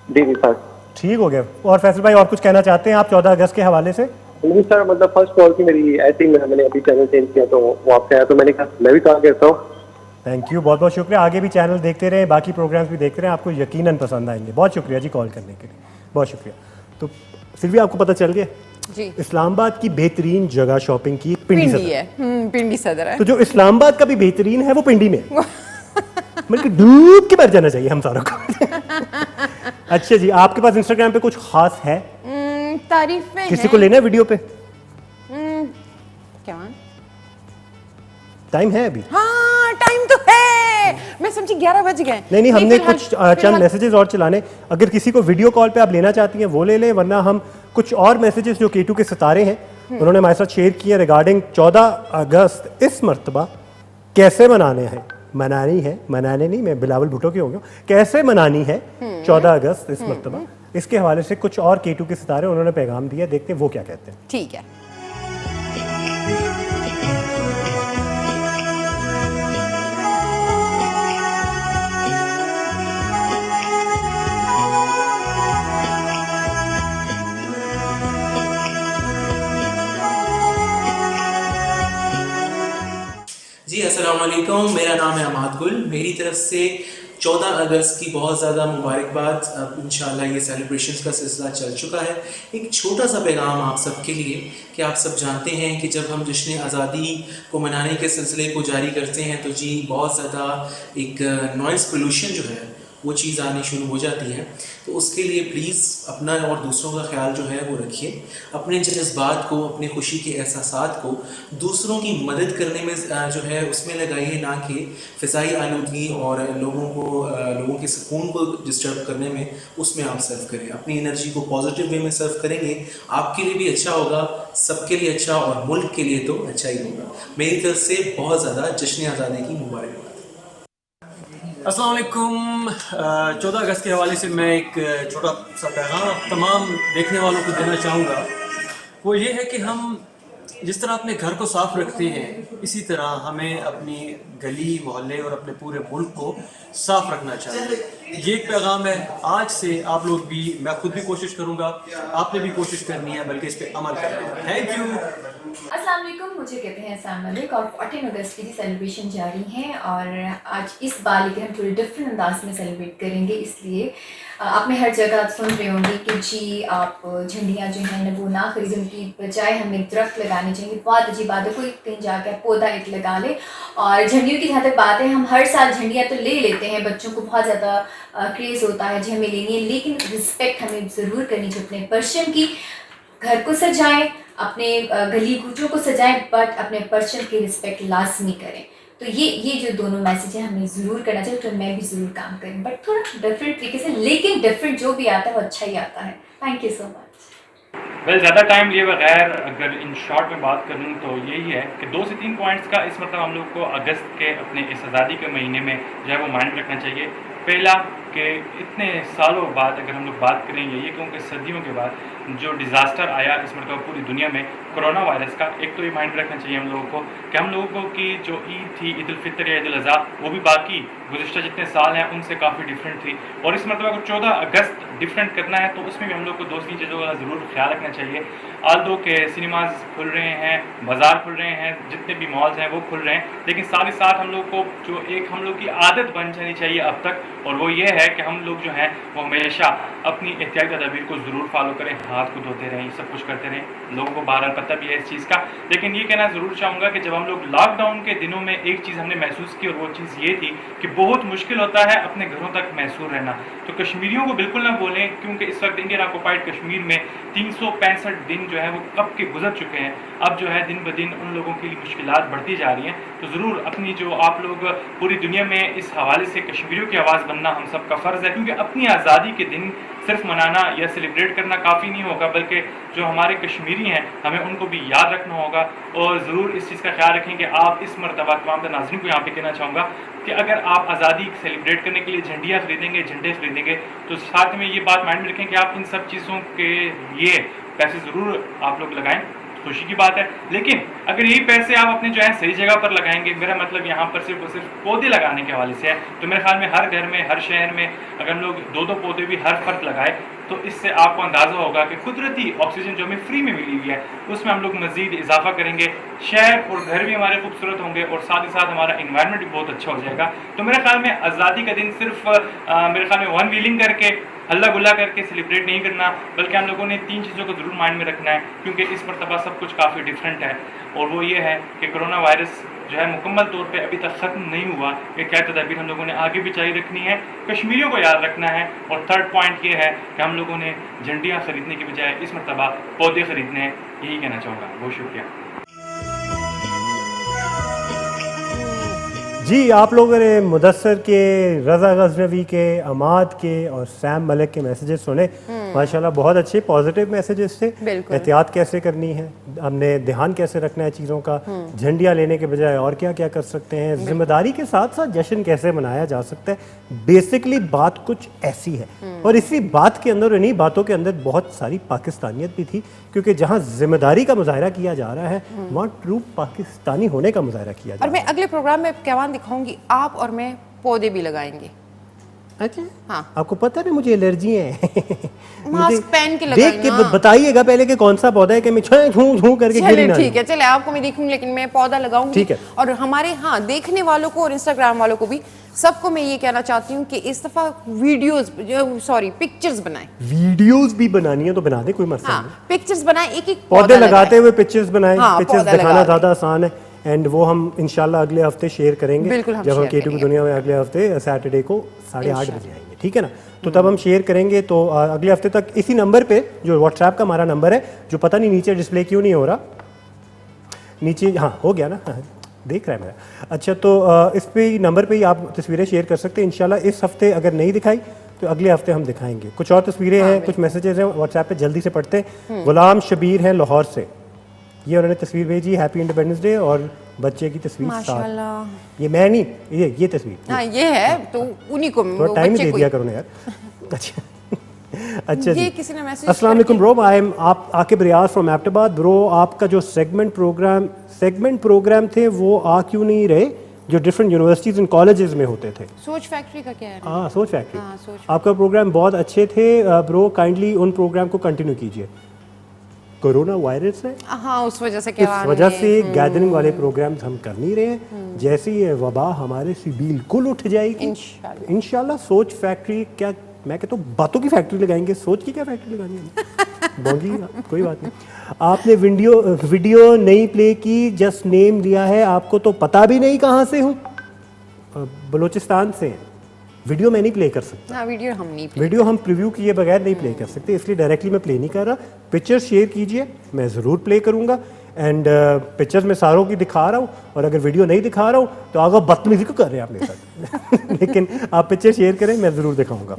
जी जी सर। ठीक हो गया। और फैसल भाई और कुछ कहना चाहते हैं आप 14 अगस्त के हवाले से? नहीं सर मतलब फर्स्ट कॉल थी मेरी, ऐसे ही मैंने अभी चैनल चेंज किया तो वो आपसे आया तो मैंने कहा मैं भी कॉल करता हूँ। थैंक यू, बहुत बहुत शुक्रिया। आगे भी चैनल देखते रहें, बाकी प्रोग्राम्स भी देखते रहें, आपको यकीनन पसंद आएंगे। बहुत शुक्रिया जी कॉल करने के लिए, बहुत शुक्रिया। तो सिल्वी आपको पता चल गया जी इस्लामाबाद की बेहतरीन जगह शॉपिंग की पिंडी पिंडी सदर। है। पिंडी सदर है। तो जो इस्लामाबाद का भी बेहतरीन है वो पिंडी में है। मतलब डूब के मर जाना चाहिए हम सारों को। अच्छा जी आपके पास इंस्टाग्राम पे कुछ खास है? तारीफें किसी को लेना है वीडियो पे? क्या? टाइम है अभी? हाँ टाइम तो है, मैं समझी 11 बज गए। नहीं हमने फिलहाल- कुछ चंद फिलहाल- मैसेजेस और चलाने। अगर किसी को वीडियो कॉल पे आप लेना चाहती हैं वो ले लें, वरना हम कुछ और मैसेजेस जो K2 के सितारे हैं उन्होंने हमारे साथ शेयर किए रिगार्डिंग 14 अगस्त इस मरतबा कैसे मनाने नहीं, मैं बिलावल भुट्टो की हो गया, कैसे मनानी है 14 अगस्त इस मरतबा, इसके हवाले से कुछ और K2 के सितारे उन्होंने पैगाम दिया। देखते हैं वो क्या कहते हैं। ठीक है। जी अस्सलाम अस्सलाम वालेकुम, मेरा नाम है अमाद गुल। मेरी तरफ से 14 अगस्त की बहुत ज़्यादा मुबारकबाद। अब इंशाल्लाह ये सेलिब्रेशंस का सिलसिला चल चुका है। एक छोटा सा पैगाम आप सबके लिए कि आप सब जानते हैं कि जब हम जश्न आज़ादी को मनाने के सिलसिले को जारी करते हैं तो जी बहुत ज़्यादा एक नॉइज़ पोल्यूशन जो है वो चीज़ आनी शुरू हो जाती है। तो उसके लिए प्लीज़ अपना और दूसरों का ख्याल जो है वो रखिए। अपने जज्बात को, अपने खुशी के एहसासात को दूसरों की मदद करने में जो है उसमें लगाइए, ना कि फ़िज़ाई आलूदगी और लोगों के सुकून को डिस्टर्ब करने में उसमें आप सर्व करें। अपनी एनर्जी को पॉजिटिव वे में सर्व करेंगे, आपके लिए भी अच्छा होगा, सबके लिए अच्छा, और मुल्क के लिए तो अच्छा ही होगा। मेरी तरफ से बहुत ज़्यादा जश्न आज़ादी की मुबारकबाद। अस्सलाम वालेकुम। 14 अगस्त के हवाले से मैं एक छोटा सा पैगाम तमाम देखने वालों को देना चाहूँगा। वो ये है कि हम जिस तरह अपने घर को साफ़ रखते हैं, इसी तरह हमें अपनी गली मोहल्ले और अपने पूरे मुल्क को साफ़ रखना चाहिए। ये एक पैगाम है। आज से आप लोग भी, मैं खुद भी कोशिश करूँगा, आपने भी कोशिश करनी है, बल्कि इस पर अमल करना है। Thank you. अस्सलाम वालेकुम, मुझे कहते हैं सैम मलिक और 14 अगस्त की सेलिब्रेशन जारी है और आज इस बार लेकिन हम थोड़ी डिफरेंट अंदाज में सेलिब्रेट करेंगे। इसलिए आपने हर जगह सुन रहे होंगे कि जी आप झंडियाँ जो हैं वो ना खरीदें, उनकी बजाय हमें दरख्त लगाने चाहिए। बहुत अजीब बात है, कोई कहीं जाकर पौधा एक लगा ले। और झंडियों की जहाँ तक बात है, हम हर साल झंडियाँ तो ले लेते हैं, बच्चों को बहुत ज़्यादा क्रेज़ होता है जी हमें लेनी है, लेकिन रिस्पेक्ट हमें ज़रूर करनी चाहिए अपने परचम की। घर को सजाएं, अपने गली कूचों को सजाएं, बट अपने परचम की रिस्पेक्ट लाजमी करें। तो ये जो दोनों मैसेज हैं हमें ज़रूर करना चाहिए। तो मैं भी ज़रूर काम करूँ, बट थोड़ा डिफरेंट तरीके से, लेकिन डिफरेंट जो भी आता है वो अच्छा ही आता है। Thank you so much. Well, ज़्यादा टाइम लिए बगैर अगर इन शॉर्ट में बात करूँ तो यही है कि 2 से 3 पॉइंट्स का इस मतलब हम लोग को अगस्त के अपने इस आज़ादी के महीने में जो है वो माइंड रखना चाहिए। पहला कि इतने सालों बाद अगर हम लोग बात करेंगे, ये क्योंकि सदियों के बाद जो डिज़ास्टर आया इस मतलब पूरी दुनिया में कोरोना वायरस का, एक तो ये माइंड रखना चाहिए हम लोगों को कि हम लोगों को की जो ईद थी, ईद उल फितर या ईद उल अज़हा, वो भी बाकी गुज़िश्ता जितने साल हैं उनसे काफ़ी डिफरेंट थी। और इस मतलब को 14 अगस्त डिफरेंट करना है तो उसमें भी हम लोग को 2-3 चीज़ों का ज़रूर ख्याल रखना चाहिए। आल्दो के सिनेमाज खुल रहे हैं, बाज़ार खुल रहे हैं, जितने भी मॉल्स हैं वो खुल रहे हैं, लेकिन साथ ही साथ हम लोग को जो एक हम लोग की आदत बन जानी चाहिए अब तक, और वो ये है कि हम लोग जो हैं वो हमेशा अपनी एहतियाती तदाबीर को ज़रूर फॉलो करें, हाथ को धोते रहें, सब कुछ करते रहें। लोगों को बहरहाल पता भी है इस चीज़ का, लेकिन ये कहना ज़रूर चाहूँगा कि जब हम लोग लॉकडाउन के दिनों में एक चीज़ हमने महसूस की, और वो चीज़ ये थी कि बहुत मुश्किल होता है अपने घरों तक महसूर रहना। तो कश्मीरियों को बिल्कुल ना बोलें, क्योंकि इस वक्त इंडियन ऑक्युपाइड कश्मीर में 365 दिन जो है वो कब के गुजर चुके हैं। अब जो है दिन ब दिन उन लोगों के लिए मुश्किलात बढ़ती जा रही हैं। तो ज़रूर अपनी जो आप लोग पूरी दुनिया में इस हवाले से कश्मीरियों की आवाज़ बनना हम सबका फ़र्ज़ है, क्योंकि अपनी आज़ादी के दिन सिर्फ मनाना या सेलिब्रेट करना काफ़ी नहीं होगा, बल्कि जो हमारे कश्मीरी हैं हमें उनको भी याद रखना होगा। और ज़रूर इस चीज़ का ख्याल रखें कि आप इस मरतबा तमाम नाज़रीन को यहाँ पे कहना चाहूँगा कि अगर आप आज़ादी सेलिब्रेट करने के लिए झंडियाँ खरीदेंगे, झंडे खरीदेंगे, तो साथ में ये बात माइंड में रखें कि आप इन सब चीज़ों के लिए पैसे ज़रूर आप लोग लगाएं, खुशी की बात है। लेकिन अगर यही पैसे आप अपने जो है सही जगह पर लगाएंगे, मेरा मतलब यहाँ पर सिर्फ और सिर्फ पौधे लगाने के हवाले से है, तो मेरे ख्याल में हर घर में, हर शहर में अगर हम लोग 2-2 पौधे भी हर फर्द लगाए, तो इससे आपको अंदाज़ा होगा कि कुदरती ऑक्सीजन जो हमें फ्री में मिली हुई है उसमें हम लोग मज़ीद इजाफा करेंगे। शहर और घर भी हमारे खूबसूरत होंगे और साथ ही साथ हमारा इन्वायरमेंट भी बहुत अच्छा हो जाएगा। तो मेरे ख्याल में आज़ादी का दिन सिर्फ मेरे ख्याल में वन व्हीलिंग करके, हल्ला गुल्ला करके सेलिब्रेट नहीं करना, बल्कि हम लोगों ने 3 चीज़ों को ज़रूर माइंड में रखना है, क्योंकि इस मरतबा सब कुछ काफ़ी डिफरेंट है। और वो ये है कि कोरोना वायरस जो है मुकम्मल तौर पे अभी तक ख़त्म नहीं हुआ, कि क्या तदाबीर हम लोगों ने आगे भी जारी रखनी है, कश्मीरियों को याद रखना है। और थर्ड पॉइंट ये है कि हम लोगों ने झंडियाँ खरीदने की बजाय इस मरतबा पौधे खरीदने हैं। यही कहना चाहूँगा। बहुत शुक्रिया जी। आप लोगों ने मुदस्सर के, रज़ा गज़नवी के, अमाद के और सैम मलिक के मैसेजेस सुने। माशाल्लाह बहुत अच्छे पॉजिटिव मैसेजेस थे। एहतियात कैसे करनी है, हमने ध्यान कैसे रखना है चीज़ों का, झंडियाँ लेने के बजाय और क्या क्या कर सकते हैं, जिम्मेदारी के साथ साथ जश्न कैसे मनाया जा सकता है। बेसिकली बात कुछ ऐसी है, और इसी बात के अंदर, इन्हीं बातों के अंदर बहुत सारी पाकिस्तानियत भी थी, क्योंकि जहाँ जिम्मेदारी का मुजाहरा किया जा रहा है वहाँ ट्रू पाकिस्तानी होने का मुजाहरा किया जा रहा है। और मैं अगले प्रोग्राम में कैवान दिखाऊंगी, आप और मैं पौधे भी लगाएंगे। अच्छा हाँ। आपको पता है मुझे एलर्जी है मास्क पहन के लगाइए देख के ना। बताइएगा पहले कि कौन सा पौधा है कि मैं छू छू करके गिरी चलिए ना ठीक है, चले आपको मैं देखूंगी, लेकिन मैं पौधा लगाऊंगी। ठीक है। और हमारे देखने वालों को और इंस्टाग्राम वालों को भी सबको मैं ये कहना चाहती हूँ कि इस दफा पिक्चर्स बनाएं। वीडियोस भी बनानी है तो बना दे, कोई मसला हाँ, नहीं। पिक्चर्स बनाएं, एक एक पौधे लगाते हुए पिक्चर्स बनाएं। हाँ, पिक्चर्स पौधा दिखाना लगा ज़्यादा आसान है एंड वो हम इंशाल्लाह अगले हफ्ते शेयर करेंगे। बिल्कुल हम जब हम शेयर K2 की करेंगे। दुनिया में अगले हफ्ते सैटरडे को 8:30 बजे आएंगे, ठीक है ना? तो तब हम शेयर करेंगे। तो अगले हफ्ते तक इसी नंबर पे, जो व्हाट्सएप का हमारा नंबर है, जो पता नहीं नीचे डिस्प्ले क्यों नहीं हो रहा, नीचे हाँ हो गया ना, हाँ, देख रहा है मेरा। अच्छा तो इस पे नंबर पे ही आप तस्वीरें शेयर कर सकते हैं। इंशाल्लाह इस हफ्ते अगर नहीं दिखाई तो अगले हफ्ते हम दिखाएंगे। कुछ और तस्वीरें हैं, कुछ मैसेजेस हैं व्हाट्सएप पे, जल्दी से पढ़ते हैं। गुलाम शबीर हैं लाहौर से, ये उन्होंने तस्वीर भेजी, हैप्पी इंडिपेंडेंस डे, और बच्चे की तस्वीर साथ। माशाल्लाह। ये मैं नहीं, ये तस्वीर। हाँ ये है तो उन्हीं को थोड़ा टाइम ही बच्चे दे को दिया करो ना यार। अच्छा अच्छा जी। ये किसी ने मैसेज अस्सलाम वालेकुम ब्रो, आई एम आप आकिब रियाज फ्रॉम एबटाबाद। ब्रो आपका जो सेगमेंट प्रोग्राम थे वो आ क्यों नहीं रहे जो डिफरेंट यूनिवर्सिटीज एंड कॉलेजेस में होते थे? सोच फैक्ट्री का क्या है? हाँ सोच फैक्ट्री। हाँ, सोच आपका प्रोग्राम बहुत अच्छे थे ब्रो, काइंडली उन प्रोग्राम को कंटिन्यू कीजिए। कोरोना वायरस है, हाँ उस वजह से इस क्या वजह से गैदरिंग वाले प्रोग्राम्स हम कर नहीं रहे हैं। जैसे ही ये वबा हमारे से बिल्कुल उठ जाएगी इंशाल्लाह सोच फैक्ट्री, क्या मैं कहता हूँ बातों की फैक्ट्री लगाएंगे, सोच की क्या फैक्ट्री लगानी है बोंगी, कोई बात नहीं। आपने वीडियो नहीं प्ले की, जस्ट नेम लिया है, आपको तो पता भी नहीं कहाँ से हूँ। बलूचिस्तान से हैं। वीडियो मैं नहीं प्ले कर सकता। हाँ, वीडियो हम नहीं वीडियो हम प्रीव्यू किए बगैर नहीं प्ले कर सकते, इसलिए डायरेक्टली मैं प्ले नहीं कर रहा। पिक्चर शेयर कीजिए, मैं ज़रूर प्ले करूँगा। एंड पिक्चर्स मैं सारों की दिखा रहा हूँ, और अगर वीडियो नहीं दिखा रहा हूँ तो आगे बदतमीजी क्यों कर रहे हैं आप मेरे साथ लेकिन आप पिक्चर शेयर करें, मैं ज़रूर दिखाऊँगा।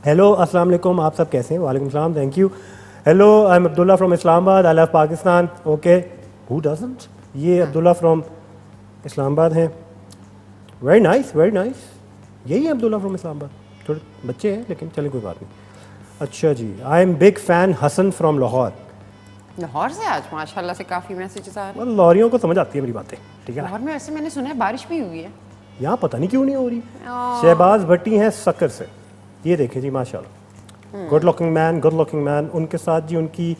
हेलो अस्सलाम वालेकुम, आप सब कैसे हैं? वालेकुम सलाम, thank you. Hello I am Abdullah from Islamabad, I love Pakistan. Okay, who doesn't? ये अब्दुल्ला फ्रॉम इस्लामाबाद हैं। Very nice, very nice. यही है अब्दुल्ला फ्रॉम इस्लामाबाद, थोड़े बच्चे हैं लेकिन चलें कोई बात नहीं। अच्छा जी, I am big fan Hasan from Lahore. Lahore से आज माशाल्लाह से काफ़ी मैसेजेस आ रहे हैं। लाहौरियों को समझ आती है मेरी बातें, ठीक है ना? लाहौर में वैसे मैंने सुना है बारिश भी हुई है। यहाँ पता नहीं क्यों नहीं हो रही। शहबाज भट्टी हैं सक्कर से, ये देखें जी माशाल्लाह, good looking man, good looking man. उनके साथ जी उनकी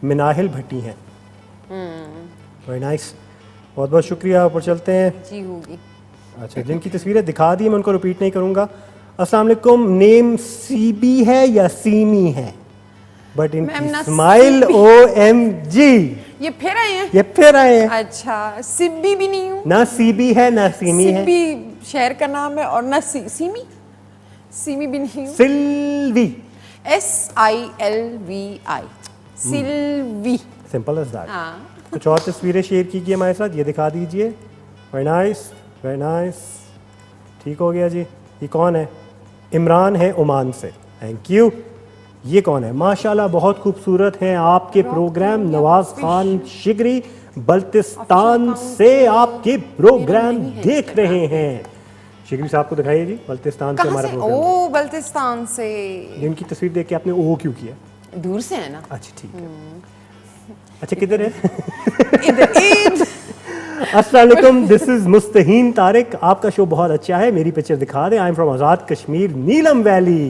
मिनाहिल भट्टी हैं। वेरी नाइस, बहुत बहुत शुक्रिया। ऊपर चलते हैं जी होगी। अच्छा, जिनकी तस्वीरें दिखा दी मैं उनको रिपीट नहीं करूँगा। अस्सलाम वालेकुम, नेम सीबी है या सीमी है? बट इनकी स्माइल OMG, ये फिर आए हैं? ये फिर आए हैं। अच्छा, सिब्बी भी नहीं हूँ। ना सीबी है ना सीमी है। सिब्बी शहर का नाम है, और ना सीमी, सीमी भी नहीं हूँ। Silvi, SILVI, Silvi, simple as that. हाँ। कुछ और तस्वीरें शेयर कीजिए हमारे साथ, ये दिखा दीजिए। वेरी नाइस, वेरी नाइस, ठीक हो गया जी। ये कौन है? इमरान है ओमान से, थैंक यू। ये कौन है? माशाल्लाह बहुत खूबसूरत हैं आपके प्रोग्राम। नवाज खान शिगरी बल्तिस्तान से आपके प्रोग्राम देख रहे हैं। शिगरी साहब को दिखाइए जी, बल्तिस्तान से हमारा प्रोग्राम। ओ बल्तिस्तान से। जिनकी तस्वीर देख के आपने ओ क्यों किया? दूर से है ना। अच्छा ठीक है। अच्छा किधर है? इधर। अस्सलाम वालेकुम, दिस इज मुस्तहीन तारिक। आपका शो बहुत अच्छा है, मेरी पिक्चर दिखा दें। आई am from Azad Kashmir, Neelam valley.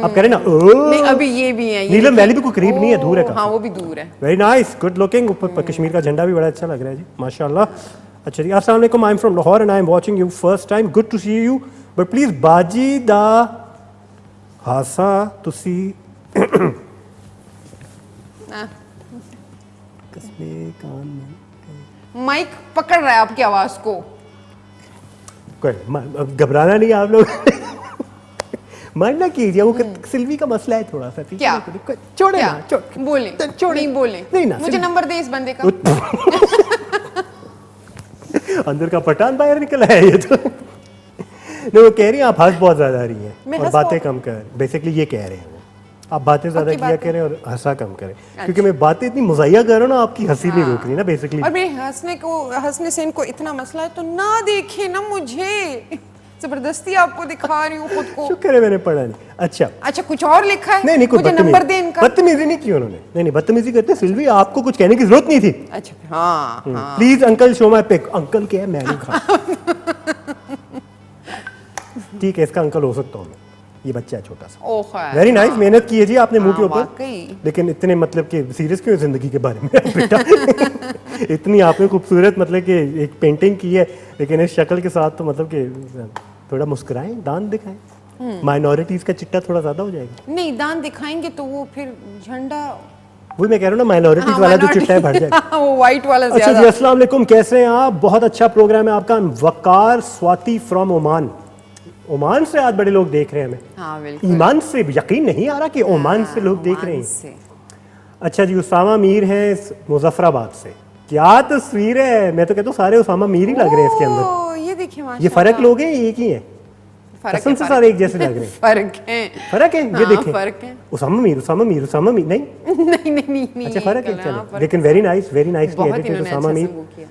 आप कह रहे ना नहीं, अभी ये भी है। नीलम वैली भी कोई करीब नहीं है, दूर है। हाँ वो भी दूर है। Very nice, good looking. ऊपर कश्मीर का झंडा भी बड़ा अच्छा लग रहा है जी, माशाल्लाह। अच्छा जी, अस्सलाम वालेकुम, I am from Lahore and I am watching you first time. Good to see you, but please बाजी दा हासा तुसी माइक पकड़ रहा है आपकी आवाज को। घबराना नहीं आप लोग माइंड ना कीजिए, वो सिल्वी का मसला है थोड़ा सा। क्या छोड़े ना, बोले नहीं बोले नहीं ना, मुझे नंबर दे इस बंदे का। अंदर का पठान बाहर निकला है ये तो। नहीं, वो कह रही हैं आप हंस बहुत ज्यादा रही हैं और बातें कम कर, बेसिकली ये कह रहे हैं वो, आप बातें ज्यादा किया करें और हंसा कम करें। क्योंकि मैं बातें इतनी मुज़य्या कर रहा हूँ ना, आपकी हंसी नहीं रोक रही ना बेसिकली। और मेरे हंसने से इनको इतना मसला है तो ना देखे ना मुझे, जबरदस्ती आपको दिखा रही हूँ खुद को। शुक्र है मैंने पढ़ा नहीं। अच्छा कुछ और लिखा है? नहीं, मुझे नंबर दे इनका। बदतमीजी नहीं की उन्होंने, नहीं बदतमीजी करते सिल्वी, आपको कुछ कहने की जरूरत नहीं थी। अच्छा हाँ, please uncle show my pic. Uncle क्या है, मैं नहीं खा ठीक है, इसका अंकल हो सकता हूँ मैं। ये बच्चा है छोटा सा, ओह खैर, वेरी नाइस, मेहनत की है जी आपने मुंह के हाँ, ऊपर, वाकई। लेकिन इतने मतलब कि सीरियस क्यों जिंदगी के बारे में बेटा इतनी आपने खूबसूरत मतलब कि एक पेंटिंग की है, लेकिन इस शक्ल के साथ तो मतलब कि थोड़ा मुस्कुराएं, दांत दिखाएं, माइनॉरिटीज का चिट्टा थोड़ा ज्यादा हो जाएगा। नहीं, दांत दिखाएंगे तो वो फिर झंडा, वही मैं कह रहा हूँ ना, माइनॉरिटीज वाला जो चिट्टा है भर जाएगा। वो व्हाइट वाला अच्छा ज्यादा। जी, अस्सलाम वालेकुम, कैसे हैं आप? बहुत अच्छा प्रोग्राम है आपका। वकार स्वाति फ्रॉम ओमान, ओमान से आज बड़े लोग देख रहे हैं हमें। हाँ बिल्कुल, ईमान से यकीन नहीं आ रहा कि ओमान से लोग देख रहे हैं। से। अच्छा जी, उसामा मीर हैं मुजफ्फराबाद से, क्या तस्वीर है, मैं तो कहता हूँ सारे उसामा मीर ही लग रहे हैं इसके अंदर। ओह, ये देखिए ये फर्क लोग हैं, एक ही है, फर्क कसम है, से सारे एक जैसे लग रहे हैं। फर्क है, फर्क है, ये हाँ, देखें, फर्क है। उसामा मीर नहीं नहीं अच्छा फर्क है, हाँ, चलो, फर्क लेकिन है। वेरी नाइस बहुत एडिटेड इन्होंने उसामा अच्छा मीर। संगो किया।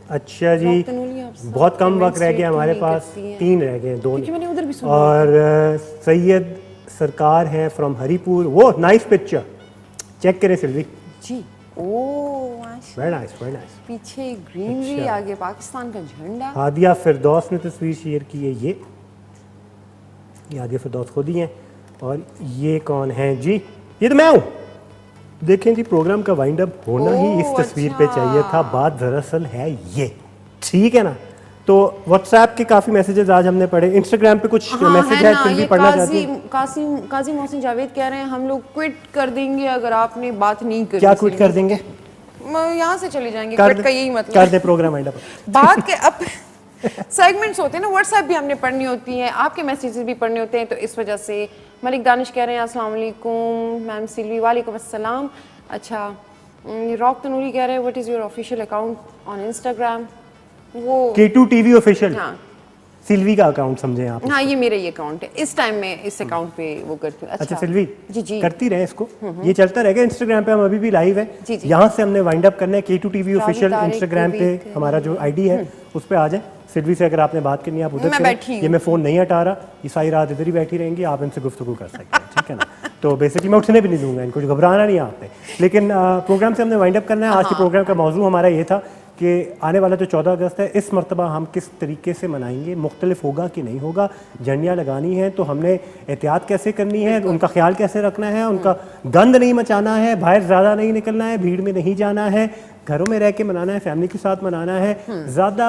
अच्छा जी, तनूली आप बहुत कम वक्त रह गया हमारे demonstrate पास, करती हैं। 3 रह गए, 2 क्योंकि मैंने उधर भी सुना और सैयद सरकार हैं फ्रॉम हरीपुर, वो नाइस पिक्चर, चेक करें सिल्वी, जी। ओह माशाल्लाह, वेरी नाइस वेरी नाइस। पीछे ग्रीनरी, अच्छा। आगे पाकिस्तान का झंडा। हादिया फिरदौस ने तस्वीर शेयर की है, ये हादिया फिरदौस खुद ही हैं। और ये कौन है जी? ये तो मैं हूँ। देखें जी, प्रोग्राम का वाइंड अप होना ही इस ओह, तस्वीर पे अच्छा। चाहिए था, बात दरअसल है ये, ठीक है ना? तो व्हाट्सएप के काफ़ी मैसेजेस आज हमने पढ़े, इंस्टाग्राम पे कुछ हाँ, मैसेज है है, ना, फिर भी ये पढ़ना चाहती हूँ। काजी मोहसिन जावेद कह रहे हैं हम लोग क्विट कर देंगे अगर आपने बात नहीं करी। क्या क्विट कर देंगे? यहाँ से चले जाएंगे, कर क्विट दे, का यही मतलब कर दे प्रोग्राम वाइंड अप। बात के अब सेगमेंट्स होते हैं ना, व्हाट्सएप भी हमने पढ़नी होती है, आपके मैसेजेस भी पढ़ने होते हैं, तो इस वजह से मलिक दानिश कह रहे हैं अस्सलाम वालेकुम, मैम सिल्वी वालेकुम अस्सलाम। अच्छा, रॉक तनूरी कह रहे हैं what is your official account on Instagram? वो K2 TV ऑफिशियल, हाँ सिल्वी का अकाउंट समझें आप। हाँ, ये मेरा ही अकाउंट है, इस टाइम में इस अकाउंट पे वो करती हूँ। अच्छा सिल्वी, जी जी, करती रहे इसको, ये चलता रहेगा। इंस्टाग्राम पे हम अभी भी लाइव है, जी, जी। यहाँ से हमने वाइंड अप करना है। K2 TV official Tariq Instagram की पे भी हमारा जो आईडी है, उस पे आ जाए। सिल्वी से अगर आपने बात करनी है आप उधर मैं करें। बैठी हूँ। ये मैं फोन नहीं हटा रहा, ये सारी रात इधर ही बैठी रहेंगी, आप इनसे गुफ्तगू कर सकते हैं, ठीक है ना? तो बेसिकली मैं उठने भी नहीं दूंगा इनको, घबराना नहीं आपने। लेकिन प्रोग्राम से हमने वाइंड अप करना है। आज के प्रोग्राम का मौजू हमारा ये था कि आने वाला जो 14 अगस्त है, इस मरतबा हम किस तरीके से मनाएंगे, मुख्तलिफ होगा कि नहीं होगा, झंडियाँ लगानी है तो हमने एहतियात कैसे करनी है, उनका ख्याल कैसे रखना है, उनका गंद नहीं मचाना है, बाहर ज़्यादा नहीं निकलना है, भीड़ में नहीं जाना है, घरों में रह के मनाना है, फैमिली के साथ मनाना है। ज़्यादा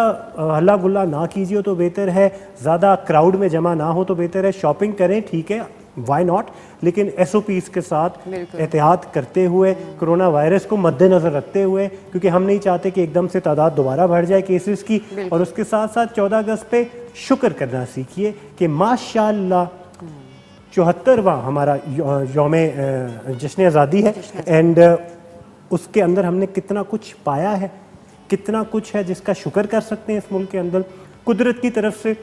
हल्ला गुल्ला ना कीजिए तो बेहतर है, ज़्यादा क्राउड में जमा ना हो तो बेहतर है। शॉपिंग करें, ठीक है, वाई नॉट, लेकिन SOPs के साथ एहतियात करते हुए, कोरोना वायरस को मद्देनज़र रखते हुए, क्योंकि हम नहीं चाहते कि एकदम से तादाद दोबारा बढ़ जाए केसेस की। और उसके साथ साथ 14 अगस्त पे शुक्र करना सीखिए कि माशाल्लाह 74वां हमारा यौम जश्न आज़ादी है, एंड उसके अंदर हमने कितना कुछ पाया है, कितना कुछ है जिसका शुक्र कर सकते हैं इस मुल्क के अंदर। कुदरत की तरफ से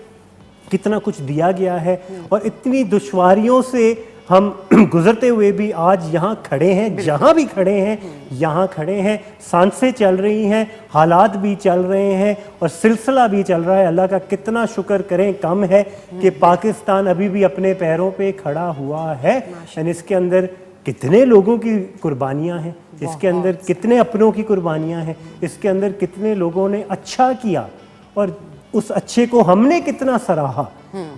कितना कुछ दिया गया है, और इतनी दुश्वारियों से हम गुजरते हुए भी आज यहाँ खड़े हैं, जहाँ भी खड़े हैं यहाँ खड़े हैं, सांसें चल रही हैं, हालात भी चल रहे हैं और सिलसिला भी चल रहा है। अल्लाह का कितना शुक्र करें, कम है कि पाकिस्तान अभी भी अपने पैरों पे खड़ा हुआ है। एंड इसके अंदर कितने लोगों की कुर्बानियाँ हैं, इसके अंदर कितने अपनों की कुर्बानियाँ हैं, इसके अंदर कितने लोगों ने अच्छा किया और उस अच्छे को हमने कितना सराहा।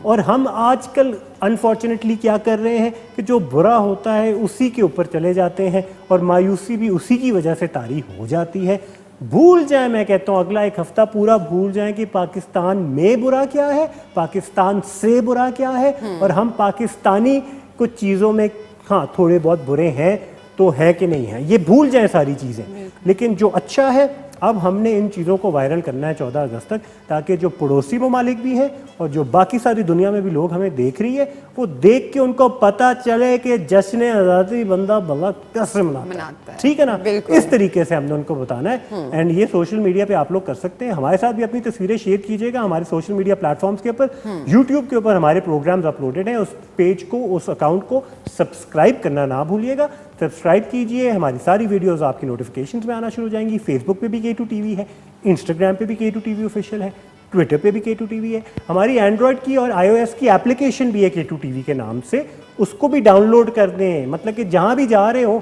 और हम आजकल अनफॉर्चुनेटली क्या कर रहे हैं कि जो बुरा होता है उसी के ऊपर चले जाते हैं और मायूसी भी उसी की वजह से तारी हो जाती है। भूल जाए, मैं कहता हूँ अगला एक हफ्ता पूरा भूल जाए कि पाकिस्तान में बुरा क्या है, पाकिस्तान से बुरा क्या है, और हम पाकिस्तानी कुछ चीज़ों में हाँ थोड़े बहुत बुरे हैं तो है कि नहीं है, ये भूल जाए सारी चीज़ें। लेकिन जो अच्छा है, अब हमने इन चीज़ों को वायरल करना है 14 अगस्त तक, ताकि जो पड़ोसी ममालिक भी हैं और जो बाकी सारी दुनिया में भी लोग हमें देख रही है, वो देख के उनको पता चले कि जश्न आज़ादी बंदा भला कैसे मनाता है। ठीक है ना? इस तरीके से हमने उनको बताना है। एंड ये सोशल मीडिया पे आप लोग कर सकते हैं, हमारे साथ भी अपनी तस्वीरें शेयर कीजिएगा हमारे सोशल मीडिया प्लेटफॉर्म्स के ऊपर। यूट्यूब के ऊपर हमारे प्रोग्राम्स अपलोडेड हैं, उस पेज को, उस अकाउंट को सब्सक्राइब करना ना भूलिएगा। सब्सक्राइब कीजिए, हमारी सारी वीडियोस आपकी नोटिफिकेशंस में आना शुरू हो जाएंगी। फेसबुक पे भी K2 TV है, इंस्टाग्राम पे भी K2 TV ऑफिशियल है, ट्विटर पे भी K2 TV है, हमारी एंड्रॉयड की और iOS की एप्लीकेशन भी है K2 TV के नाम से, उसको भी डाउनलोड कर दें। मतलब कि जहाँ भी जा रहे हो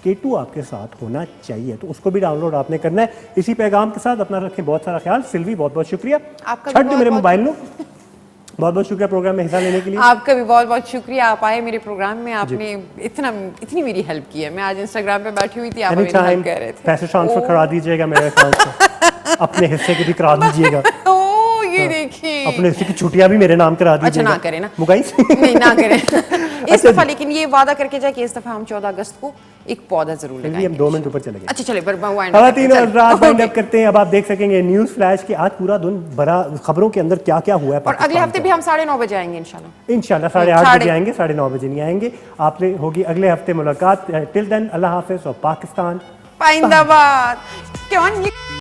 K2 आपके साथ होना चाहिए, तो उसको भी डाउनलोड आपने करना है। इसी पैगाम के साथ अपना रखें बहुत सारा ख्याल। सिल्वी बहुत बहुत शुक्रिया। छठ मेरे मोबाइल लो बहुत बहुत शुक्रिया प्रोग्राम में हिस्सा लेने के लिए। आपका भी बहुत बहुत शुक्रिया, आप आए मेरे प्रोग्राम में, आपने इतनी मेरी हेल्प की है। मैं आज इंस्टाग्राम पे बैठी हुई थी, आप मेरी हेल्प कर रहे थे। पैसे ट्रांसफर करा दीजिएगा मेरे अकाउंट से, अपने हिस्से की भी करा दीजिएगा। ये देखिए, अपने हिस्से की छुट्टियां भी मेरे नाम करा दीजिएगा। अच्छा ना करें ना, मुगाइस नहीं ना करें इस दफा, लेकिन ये वादा करके जाए कि इस दफा हम 14 अगस्त को एक पौधा जरूर लगाएंगे। हम 2 मिनट ऊपर चले गए। अच्छा चले, खवातीन और रात वाइंड अप करते हैं। अब आप देख सकेंगे न्यूज फ्लैश की आज पूरा दिन बड़ा खबरों के अंदर क्या क्या हुआ है। और अगले हफ्ते भी हम 9:30 बजे आएंगे इंशाल्लाह। 8:30 बजे आएंगे, 9:30 बजे नहीं आएंगे। आपसे होगी अगले हफ्ते मुलाकात। टिल देन अल्लाह हाफिज और पाकिस्तान पाइंदाबाद।